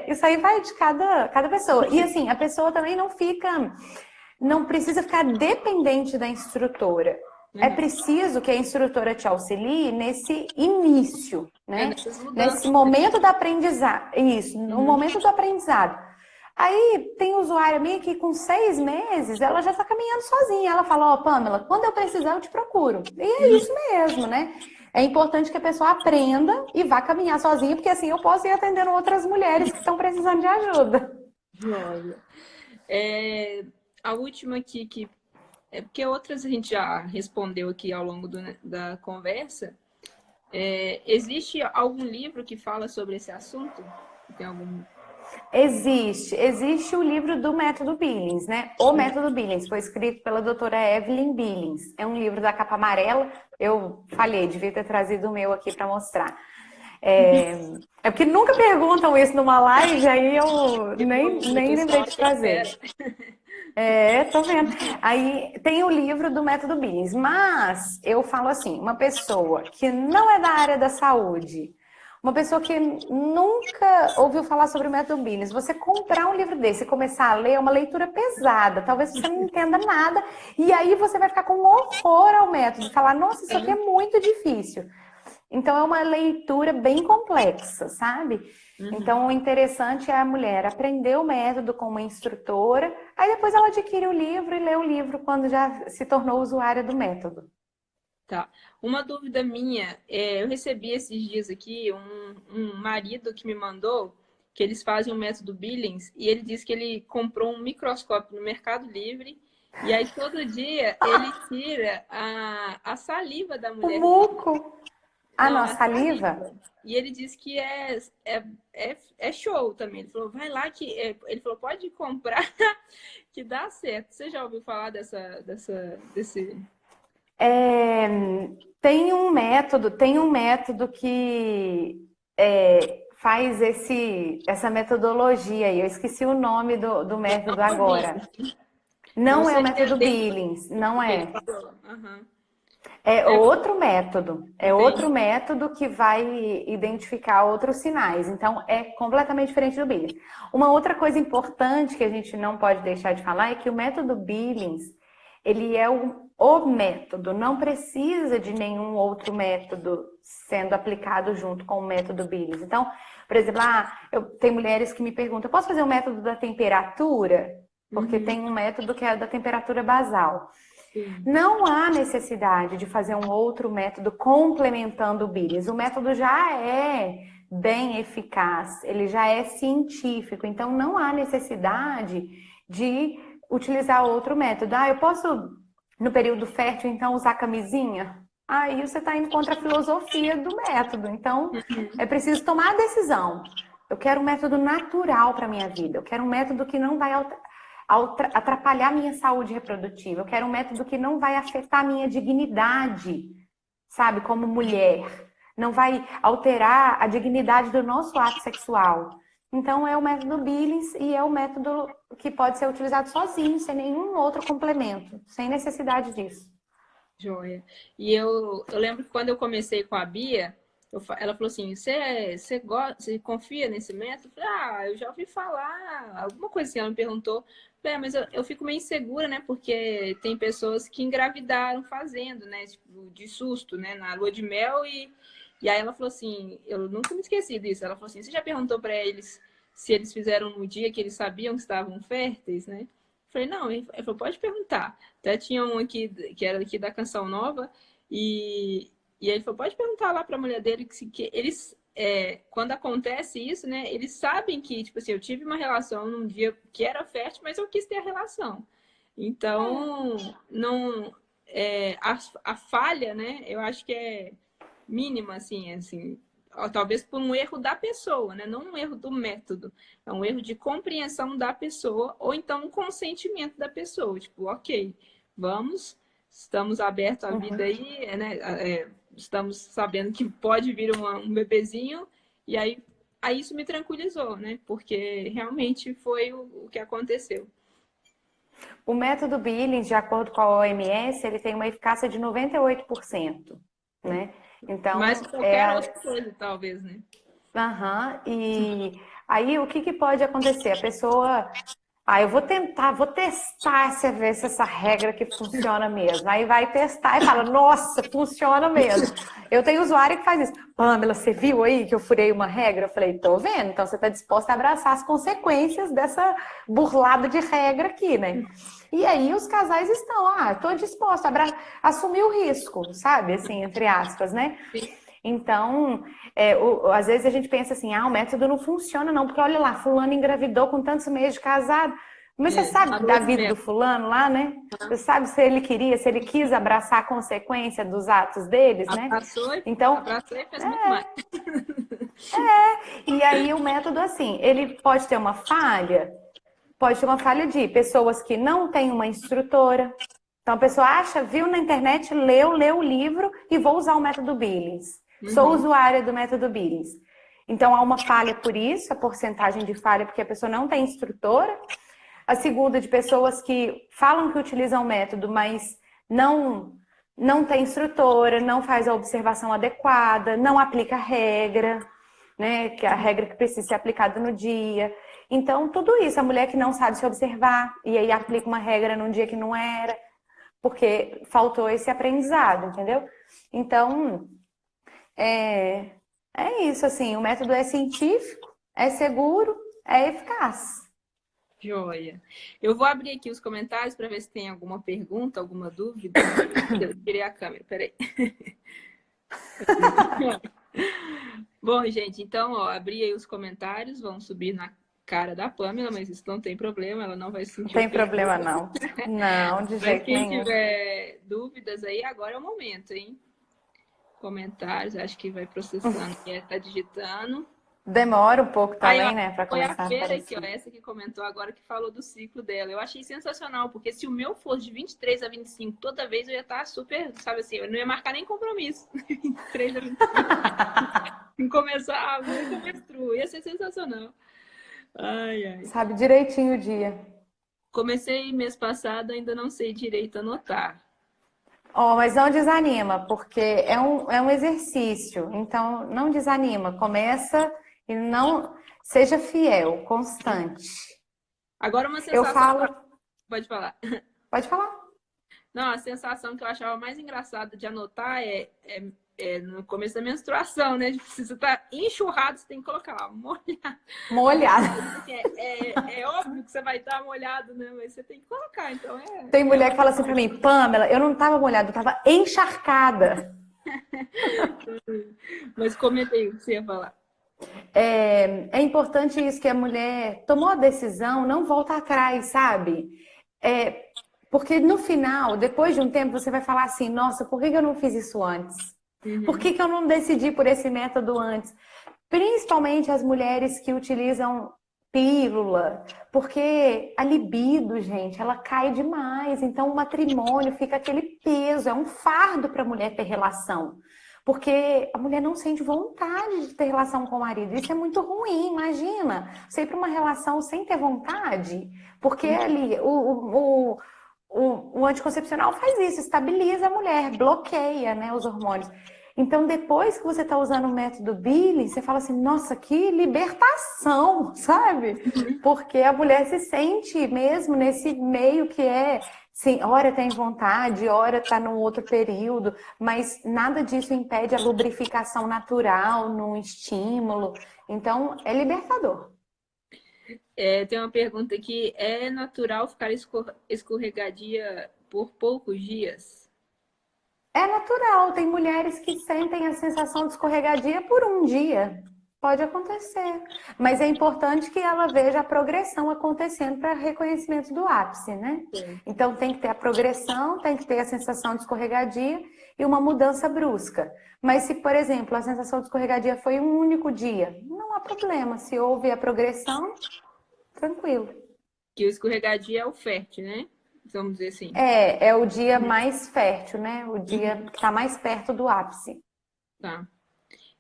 isso aí vai de cada pessoa. E assim, a pessoa também não precisa ficar dependente da instrutora. É uhum. preciso que a instrutora te auxilie nesse início, né? Nessas Nesse mudanças, né? momento do aprendizado. Isso, no Uhum, momento do aprendizado. Aí tem usuária minha que com 6 meses ela já está caminhando sozinha. Ela fala, Pamela, quando eu precisar eu te procuro. E é uhum. isso mesmo, né? É importante que a pessoa aprenda e vá caminhar sozinha, porque assim eu posso ir atendendo outras mulheres que estão precisando de ajuda. Joia. A última aqui, que é porque outras a gente já respondeu aqui ao longo da conversa. Existe algum livro que fala sobre esse assunto? Tem algum? Existe o livro do Método Billings, né? O Método Billings foi escrito pela doutora Evelyn Billings. É um livro da capa amarela. Eu falhei, devia ter trazido o meu aqui para mostrar. É porque nunca perguntam isso numa live, aí eu nem lembrei de trazer. Tô vendo. Aí tem o livro do Método Billings, mas eu falo assim, uma pessoa que não é da área da saúde, uma pessoa que nunca ouviu falar sobre o Método Billings, você comprar um livro desse e começar a ler, é uma leitura pesada, talvez você não entenda nada, e aí você vai ficar com horror ao método, falar, nossa, isso aqui é muito difícil. Então, é uma leitura bem complexa, sabe? Então, o interessante é a mulher aprender o método com uma instrutora, aí depois ela adquire o livro e lê o livro quando já se tornou usuária do método. Tá. Uma dúvida minha, eu recebi esses dias aqui um marido que me mandou que eles fazem o método Billings e ele disse que ele comprou um microscópio no Mercado Livre e aí todo dia ele tira a saliva da mulher. O muco! Não, a saliva? E ele disse que é show também. Ele falou, vai lá que... Ele falou, pode comprar que dá certo. Você já ouviu falar desse... Tem um método que faz essa metodologia aí. Eu esqueci o nome do método agora. Não é o método Billings, não é. É outro método. É outro método que vai identificar outros sinais. Então, é completamente diferente do Billings. Uma outra coisa importante que a gente não pode deixar de falar é que o método Billings, ele é o método. Não precisa de nenhum outro método sendo aplicado junto com o método Billings. Então, por exemplo, tem mulheres que me perguntam, eu posso fazer o método da temperatura? Porque tem um método que é da temperatura basal. Não há necessidade de fazer um outro método complementando o Billings. O método já é bem eficaz, ele já é científico, então não há necessidade de utilizar outro método. Eu posso, no período fértil, então, usar camisinha? Aí você está indo contra a filosofia do método. Então, é preciso tomar a decisão. Eu quero um método natural para a minha vida. Eu quero um método que não vai atrapalhar a minha saúde reprodutiva. Eu quero um método que não vai afetar a minha dignidade, sabe, como mulher. Não vai alterar a dignidade do nosso ato sexual. Então, é o método Billings e é o método que pode ser utilizado sozinho, sem nenhum outro complemento, sem necessidade disso. Joia. E eu lembro que quando eu comecei com a Bia, ela falou assim, você confia nesse método? Eu falei, eu já ouvi falar, alguma coisa assim, ela me perguntou. Mas eu fico meio insegura, né? Porque tem pessoas que engravidaram fazendo, né? Tipo, de susto, né? Na lua de mel. E aí ela falou assim, eu nunca me esqueci disso. Ela falou assim, você já perguntou para eles se eles fizeram no dia que eles sabiam que estavam férteis, né? Eu falei, não. Ele falou, pode perguntar. Até tinha um aqui, que era aqui da Canção Nova. E aí ele falou, pode perguntar lá para a mulher dele que eles... quando acontece isso, né, eles sabem que, tipo assim, eu tive uma relação num dia que era fértil, mas eu quis ter a relação. Então, não, a falha, né, eu acho que é mínima, assim, talvez por um erro da pessoa, né, não um erro do método, é um erro de compreensão da pessoa, ou então um consentimento da pessoa, tipo, ok, estamos abertos à vida aí, né, estamos sabendo que pode vir um bebezinho, e aí isso me tranquilizou, né? Porque realmente foi o que aconteceu. O método Billings, de acordo com a OMS, ele tem uma eficácia de 98%, né? Então, mais que qualquer outra coisa, talvez, né? E aí, o que pode acontecer? A pessoa... eu vou testar ver se essa regra que funciona mesmo. Aí vai testar e fala, nossa, funciona mesmo. Eu tenho usuário que faz isso. Pamela, você viu aí que eu furei uma regra? Eu falei, tô vendo. Então você tá disposta a abraçar as consequências dessa burlada de regra aqui, né? E aí os casais estão, tô disposta a assumir o risco, sabe? Assim, entre aspas, né? Então, às vezes a gente pensa assim, o método não funciona não, porque olha lá, fulano engravidou com tantos meses de casado. Mas você sabe da vida do fulano lá, né? Você sabe se ele queria, se ele quis abraçar a consequência dos atos deles, né? Então, abraçou e fez muito mais. E aí o método, assim, ele pode ter uma falha, de pessoas que não têm uma instrutora. Então a pessoa viu na internet, leu o livro e vou usar o método Billings. Sou usuária do método Billings. Então há uma falha por isso, a porcentagem de falha porque a pessoa não tem instrutora. A segunda de pessoas que falam que utilizam o método, mas não tem instrutora, não faz a observação adequada, não aplica a regra, né? Que é a regra que precisa ser aplicada no dia. Então, tudo isso, a mulher que não sabe se observar e aí aplica uma regra num dia que não era, porque faltou esse aprendizado, entendeu? Então, é isso, assim, o método é científico, é seguro, é eficaz. Joia. Eu vou abrir aqui os comentários para ver se tem alguma pergunta, alguma dúvida. Eu tirei a câmera, peraí. Bom, gente, então, abri aí os comentários, vão subir na cara da Pamela, mas isso não tem problema, ela não vai sentir. Não tem problema, não. Não, de jeito nenhum. Mas quem tiver dúvidas aí, agora é o momento, hein? Comentários, acho que vai processando, tá digitando. Demora um pouco também, né, para começar a aparecer. Aqui, ó, essa que comentou agora, que falou do ciclo dela. Eu achei sensacional, porque se o meu fosse de 23 a 25, toda vez eu ia estar super, sabe assim, eu não ia marcar nem compromisso. 23 a 25. Começar, eu menstruo, ia ser sensacional. Ai. Sabe direitinho o dia. Comecei mês passado, ainda não sei direito anotar. Mas não desanima, porque é um exercício. Então, não desanima. Começa e não... Seja fiel, constante. Agora uma sensação... Eu falo... Pode falar. Pode falar. Não, a sensação que eu achava mais engraçada de anotar é no começo da menstruação, né? Se você tá enxurrado, você tem que colocar lá, molhado. Molhado. É óbvio que você vai estar molhado, né? Mas você tem que colocar, então Tem mulher que fala assim pra mim, Pamela, eu não tava molhada, eu tava encharcada. Mas comentei o que você ia falar. É importante isso, que a mulher tomou a decisão, não volta atrás, sabe? Porque no final, depois de um tempo, você vai falar assim, nossa, por que eu não fiz isso antes? Por que eu não decidi por esse método antes? Principalmente as mulheres que utilizam pílula, porque a libido, gente, ela cai demais. Então o matrimônio fica aquele peso, é um fardo para a mulher ter relação. Porque a mulher não sente vontade de ter relação com o marido. Isso é muito ruim, imagina. Você ir para uma relação sem ter vontade, porque ali o anticoncepcional faz isso, estabiliza a mulher, bloqueia, né, os hormônios. Então, depois que você está usando o método Billing, você fala assim, nossa, que libertação, sabe? Porque a mulher se sente mesmo nesse meio que sim, hora tem vontade, hora está num outro período, mas nada disso impede a lubrificação natural no estímulo. Então, é libertador. Tem uma pergunta aqui, é natural ficar escorregadia por poucos dias? É natural, tem mulheres que sentem a sensação de escorregadia por um dia. Pode acontecer. Mas é importante que ela veja a progressão acontecendo para reconhecimento do ápice, né? Sim. Então tem que ter a progressão, tem que ter a sensação de escorregadia e uma mudança brusca. Mas se, por exemplo, a sensação de escorregadia foi um único dia, não há problema. Se houve a progressão, tranquilo. Que o escorregadia é o fértil, né? Vamos dizer assim. É o dia mais fértil, né? O dia que está mais perto do ápice. Tá.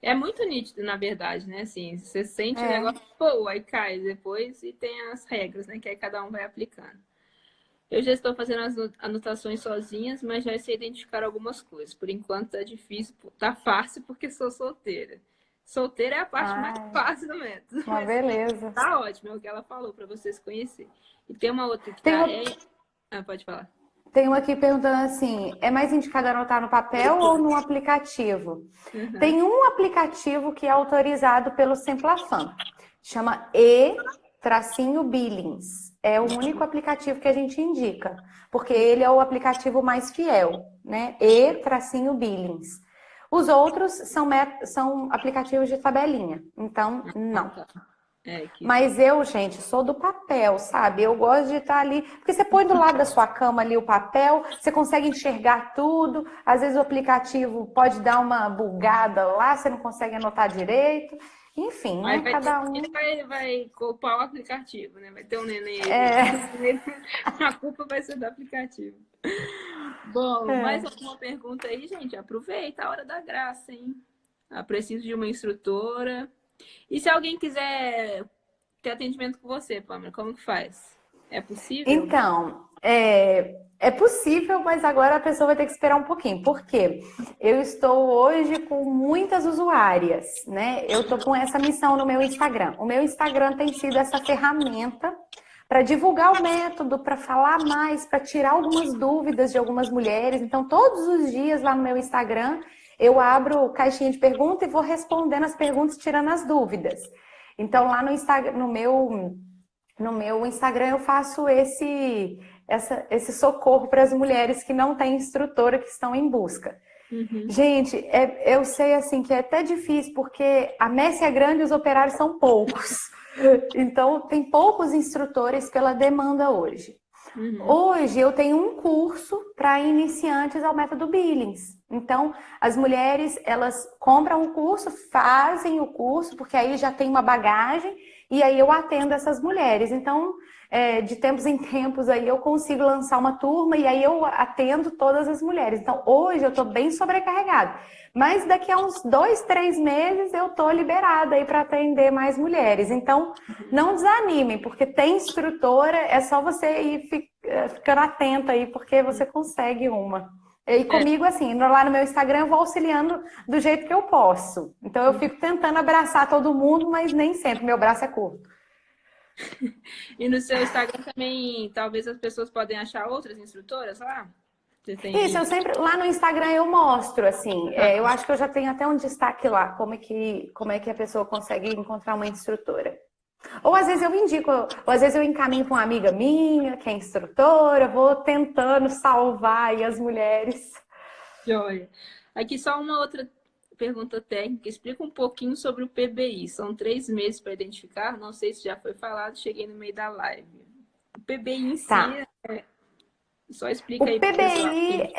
É muito nítido, na verdade, né? Assim, você sente o negócio, pô, aí cai depois e tem as regras, né? Que aí cada um vai aplicando. Eu já estou fazendo as anotações sozinhas, mas já sei identificar algumas coisas. Por enquanto tá difícil, tá fácil porque sou solteira. Solteira é a parte mais fácil do método. Uma beleza. Tá ótimo, é o que ela falou, para vocês conhecerem. E tem uma outra que pode falar. Tem uma aqui perguntando assim, é mais indicado anotar no papel ou no aplicativo? Tem um aplicativo que é autorizado pelo Semplafam, chama E-Billings. É o único aplicativo que a gente indica, porque ele é o aplicativo mais fiel, né? E-Billings. Os outros são aplicativos de tabelinha, então não. Mas eu, gente, sou do papel, sabe? Eu gosto de estar ali, porque você põe do lado da sua cama ali o papel, você consegue enxergar tudo, às vezes o aplicativo pode dar uma bugada lá, você não consegue anotar direito. Enfim, né? Cada um. Vai culpar o aplicativo, né? Vai ter um neném aí. A culpa vai ser do aplicativo. Bom, mais alguma pergunta aí, gente? Aproveita a hora da graça, hein? Preciso de uma instrutora. E se alguém quiser ter atendimento com você, Pamela, como que faz? É possível? Então, é possível, mas agora a pessoa vai ter que esperar um pouquinho. Por quê? Eu estou hoje com muitas usuárias, né? Eu estou com essa missão no meu Instagram. O meu Instagram tem sido essa ferramenta para divulgar o método, para falar mais, para tirar algumas dúvidas de algumas mulheres. Então, todos os dias lá no meu Instagram, eu abro caixinha de pergunta e vou respondendo as perguntas, tirando as dúvidas. Então, lá no Instagram, no meu Instagram eu faço esse socorro para as mulheres que não têm instrutora, que estão em busca. Gente, eu sei assim que é até difícil, porque a messe é grande e os operários são poucos. Então, tem poucos instrutores pela demanda hoje. Hoje eu tenho um curso para iniciantes ao método Billings. Então, as mulheres, elas compram o curso, fazem o curso, porque aí já tem uma bagagem, e aí eu atendo essas mulheres. Então, de tempos em tempos aí eu consigo lançar uma turma e aí eu atendo todas as mulheres. Então, hoje eu estou bem sobrecarregada. Mas daqui a uns 2, 3 meses eu estou liberada aí para atender mais mulheres. Então, não desanimem, porque tem instrutora, é só você ir ficando atenta aí, porque você consegue uma. E comigo, assim, lá no meu Instagram eu vou auxiliando do jeito que eu posso. Então, eu fico tentando abraçar todo mundo, mas nem sempre, meu braço é curto. E no seu Instagram também, talvez as pessoas podem achar outras instrutoras lá? Isso, eu sempre, lá no Instagram eu mostro, assim, eu acho que eu já tenho até um destaque lá, como é que a pessoa consegue encontrar uma instrutora. Ou às vezes eu indico, ou às vezes eu encaminho para uma amiga minha, que é instrutora, vou tentando salvar aí as mulheres. Joia. Aqui só uma outra pergunta técnica. Explica um pouquinho sobre o PBI. São 3 meses para identificar. Não sei se já foi falado, cheguei no meio da live. O PBI em si, só explica aí. O PBI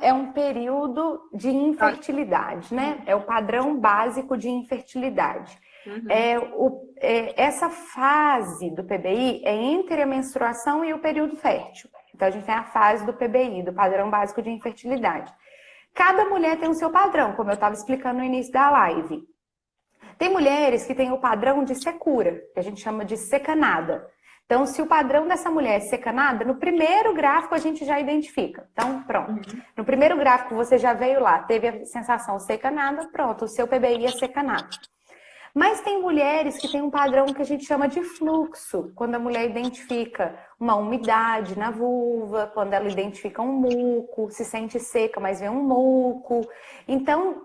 é um período de infertilidade, né? É o padrão básico de infertilidade. Essa fase do PBI é entre a menstruação e o período fértil. Então, a gente tem a fase do PBI, do padrão básico de infertilidade. Cada mulher tem o seu padrão, como eu estava explicando no início da live. Tem mulheres que têm o padrão de secura, que a gente chama de secanada. Então, se o padrão dessa mulher é secanada, no primeiro gráfico a gente já identifica. Então, pronto. No primeiro gráfico você já veio lá, teve a sensação secanada, pronto, o seu PBI é secanado. Mas tem mulheres que têm um padrão que a gente chama de fluxo, quando a mulher identifica uma umidade na vulva, quando ela identifica um muco, se sente seca, mas vê um muco. Então,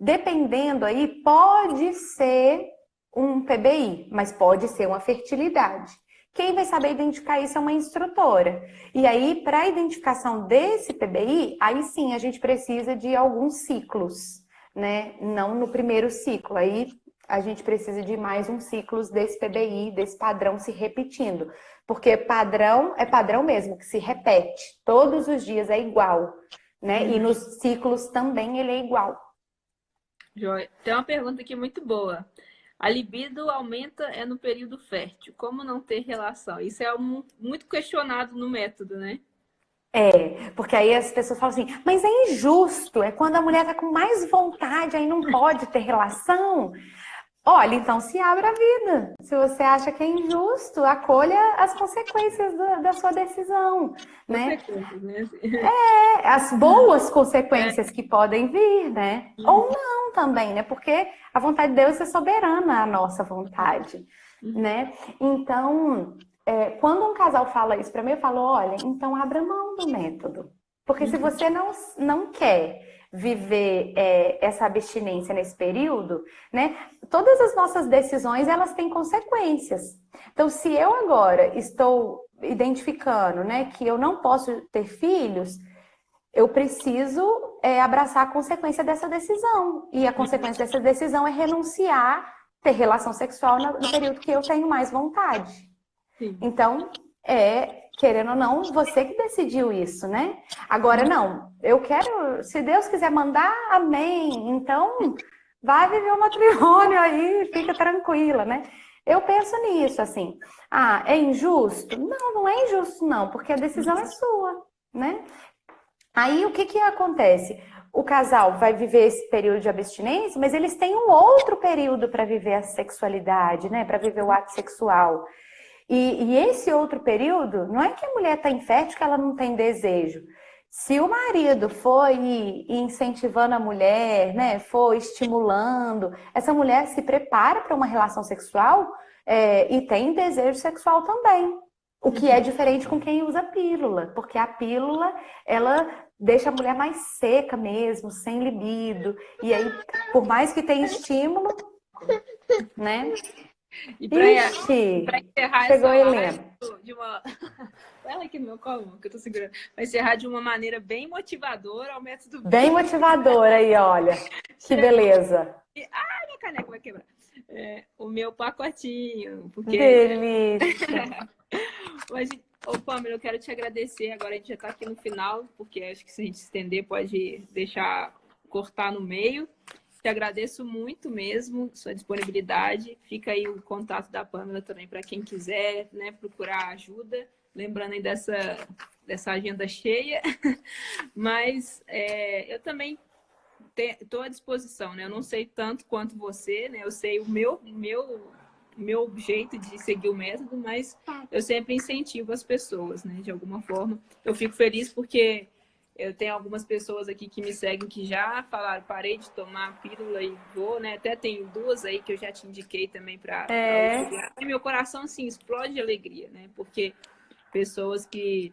dependendo aí, pode ser um PBI, mas pode ser uma fertilidade. Quem vai saber identificar isso é uma instrutora. E aí, para a identificação desse PBI, aí sim a gente precisa de alguns ciclos, né? Não no primeiro ciclo, aí a gente precisa de mais uns ciclos desse PBI, desse padrão se repetindo. Porque padrão é padrão mesmo, que se repete. Todos os dias é igual, né? E nos ciclos também ele é igual. Joia. Tem uma pergunta aqui muito boa. A libido aumenta no período fértil. Como não ter relação? Isso é muito questionado no método, né? Porque aí as pessoas falam assim, mas é injusto, é quando a mulher tá com mais vontade, aí não pode ter relação. Olha, então se abra a vida. Se você acha que é injusto, acolha as consequências da sua decisão, né? As boas consequências que podem vir, né? Ou não também, né? Porque a vontade de Deus é soberana a nossa vontade, né? Então, quando um casal fala isso para mim, eu falo, olha, então abra mão do método. Porque se você não quer viver essa abstinência nesse período, né? Todas as nossas decisões, elas têm consequências. Então, se eu agora estou identificando, né, que eu não posso ter filhos, eu preciso abraçar a consequência dessa decisão. E a consequência dessa decisão é renunciar, ter relação sexual no período que eu tenho mais vontade. Sim. Então, querendo ou não, você que decidiu isso, né? Agora, não, eu quero, se Deus quiser mandar, amém. Então, vai viver o matrimônio aí, fica tranquila, né? Eu penso nisso, assim, é injusto? Não, não é injusto não, porque a decisão é sua, né? Aí, o que acontece? O casal vai viver esse período de abstinência, mas eles têm um outro período para viver a sexualidade, né? Para viver o ato sexual. E esse outro período, não é que a mulher está infértil, que ela não tem desejo. Se o marido for incentivando a mulher, né, for estimulando, essa mulher se prepara para uma relação sexual e tem desejo sexual também. O que é diferente com quem usa pílula, porque a pílula, ela deixa a mulher mais seca mesmo, sem libido. E aí, por mais que tenha estímulo, né? E Ixi, pra encerrar chegou essa a Helena. live de uma... Ela aqui no meu colo, que eu tô segurando. Vai encerrar de uma maneira bem motivadora ao método Bem motivadora aí, olha. Que beleza. Ai, minha caneca vai quebrar. O meu pacotinho, porque... Delícia. Mas, Pamela, eu quero te agradecer. Agora a gente já tá aqui no final, porque acho que se a gente estender pode deixar cortar no meio. Te agradeço muito mesmo, sua disponibilidade. Fica aí o contato da Pamela também para quem quiser, né, procurar ajuda. Lembrando aí dessa agenda cheia. Mas eu também estou à disposição, né? Eu não sei tanto quanto você, né? Eu sei o meu jeito de seguir o método, mas eu sempre incentivo as pessoas, né? De alguma forma. Eu fico feliz porque eu tenho algumas pessoas aqui que me seguem que já falaram, parei de tomar pílula e vou, né? Até tem 2 aí que eu já te indiquei também para auxiliar. E meu coração, assim, explode de alegria, né? Porque pessoas que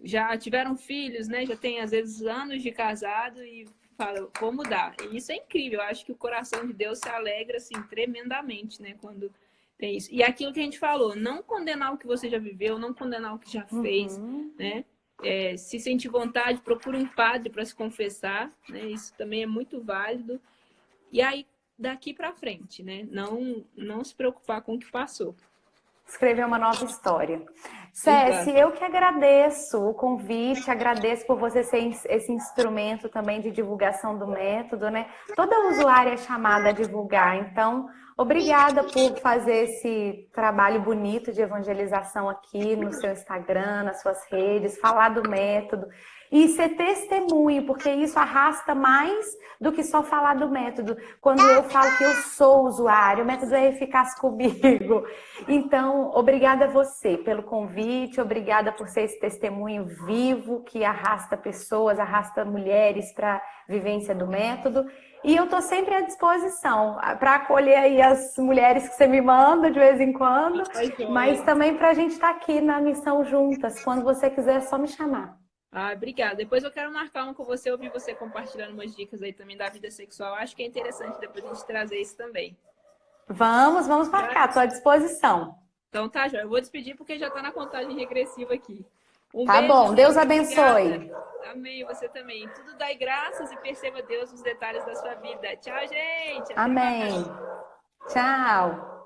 já tiveram filhos, né? Já tem, às vezes, anos de casado e falam, vou mudar. E isso é incrível. Eu acho que o coração de Deus se alegra, assim, tremendamente, né? Quando tem isso. E aquilo que a gente falou, não condenar o que você já viveu, não condenar o que já fez, né? Se sentir vontade, procure um padre para se confessar, né? Isso também é muito válido. E aí, daqui para frente, né? Não se preocupar com o que passou. Escrever uma nova história. Céci, eu que agradeço o convite, agradeço por você ser esse instrumento também de divulgação do método, né? Toda usuária é chamada a divulgar, então, obrigada por fazer esse trabalho bonito de evangelização aqui no seu Instagram, nas suas redes, falar do método e ser testemunho, porque isso arrasta mais do que só falar do método. Quando eu falo que eu sou usuário, o método é eficaz comigo. Então, obrigada a você pelo convite, obrigada por ser esse testemunho vivo que arrasta pessoas, arrasta mulheres para a vivência do método. E eu estou sempre à disposição para acolher aí as mulheres que você me manda de vez em quando, mas também para a gente estar aqui na missão juntas. Quando você quiser, é só me chamar. Obrigada. Depois eu quero marcar uma com você, ouvir você compartilhando umas dicas aí também da vida sexual. Acho que é interessante depois a gente trazer isso também. Vamos marcar, estou à disposição. Então tá, Jó. Eu vou despedir porque já está na contagem regressiva aqui. Tá beijo, bom, Deus abençoe. Amém, você também. Tudo dai graças e perceba Deus nos detalhes da sua vida. Tchau, gente. Amém. Tchau.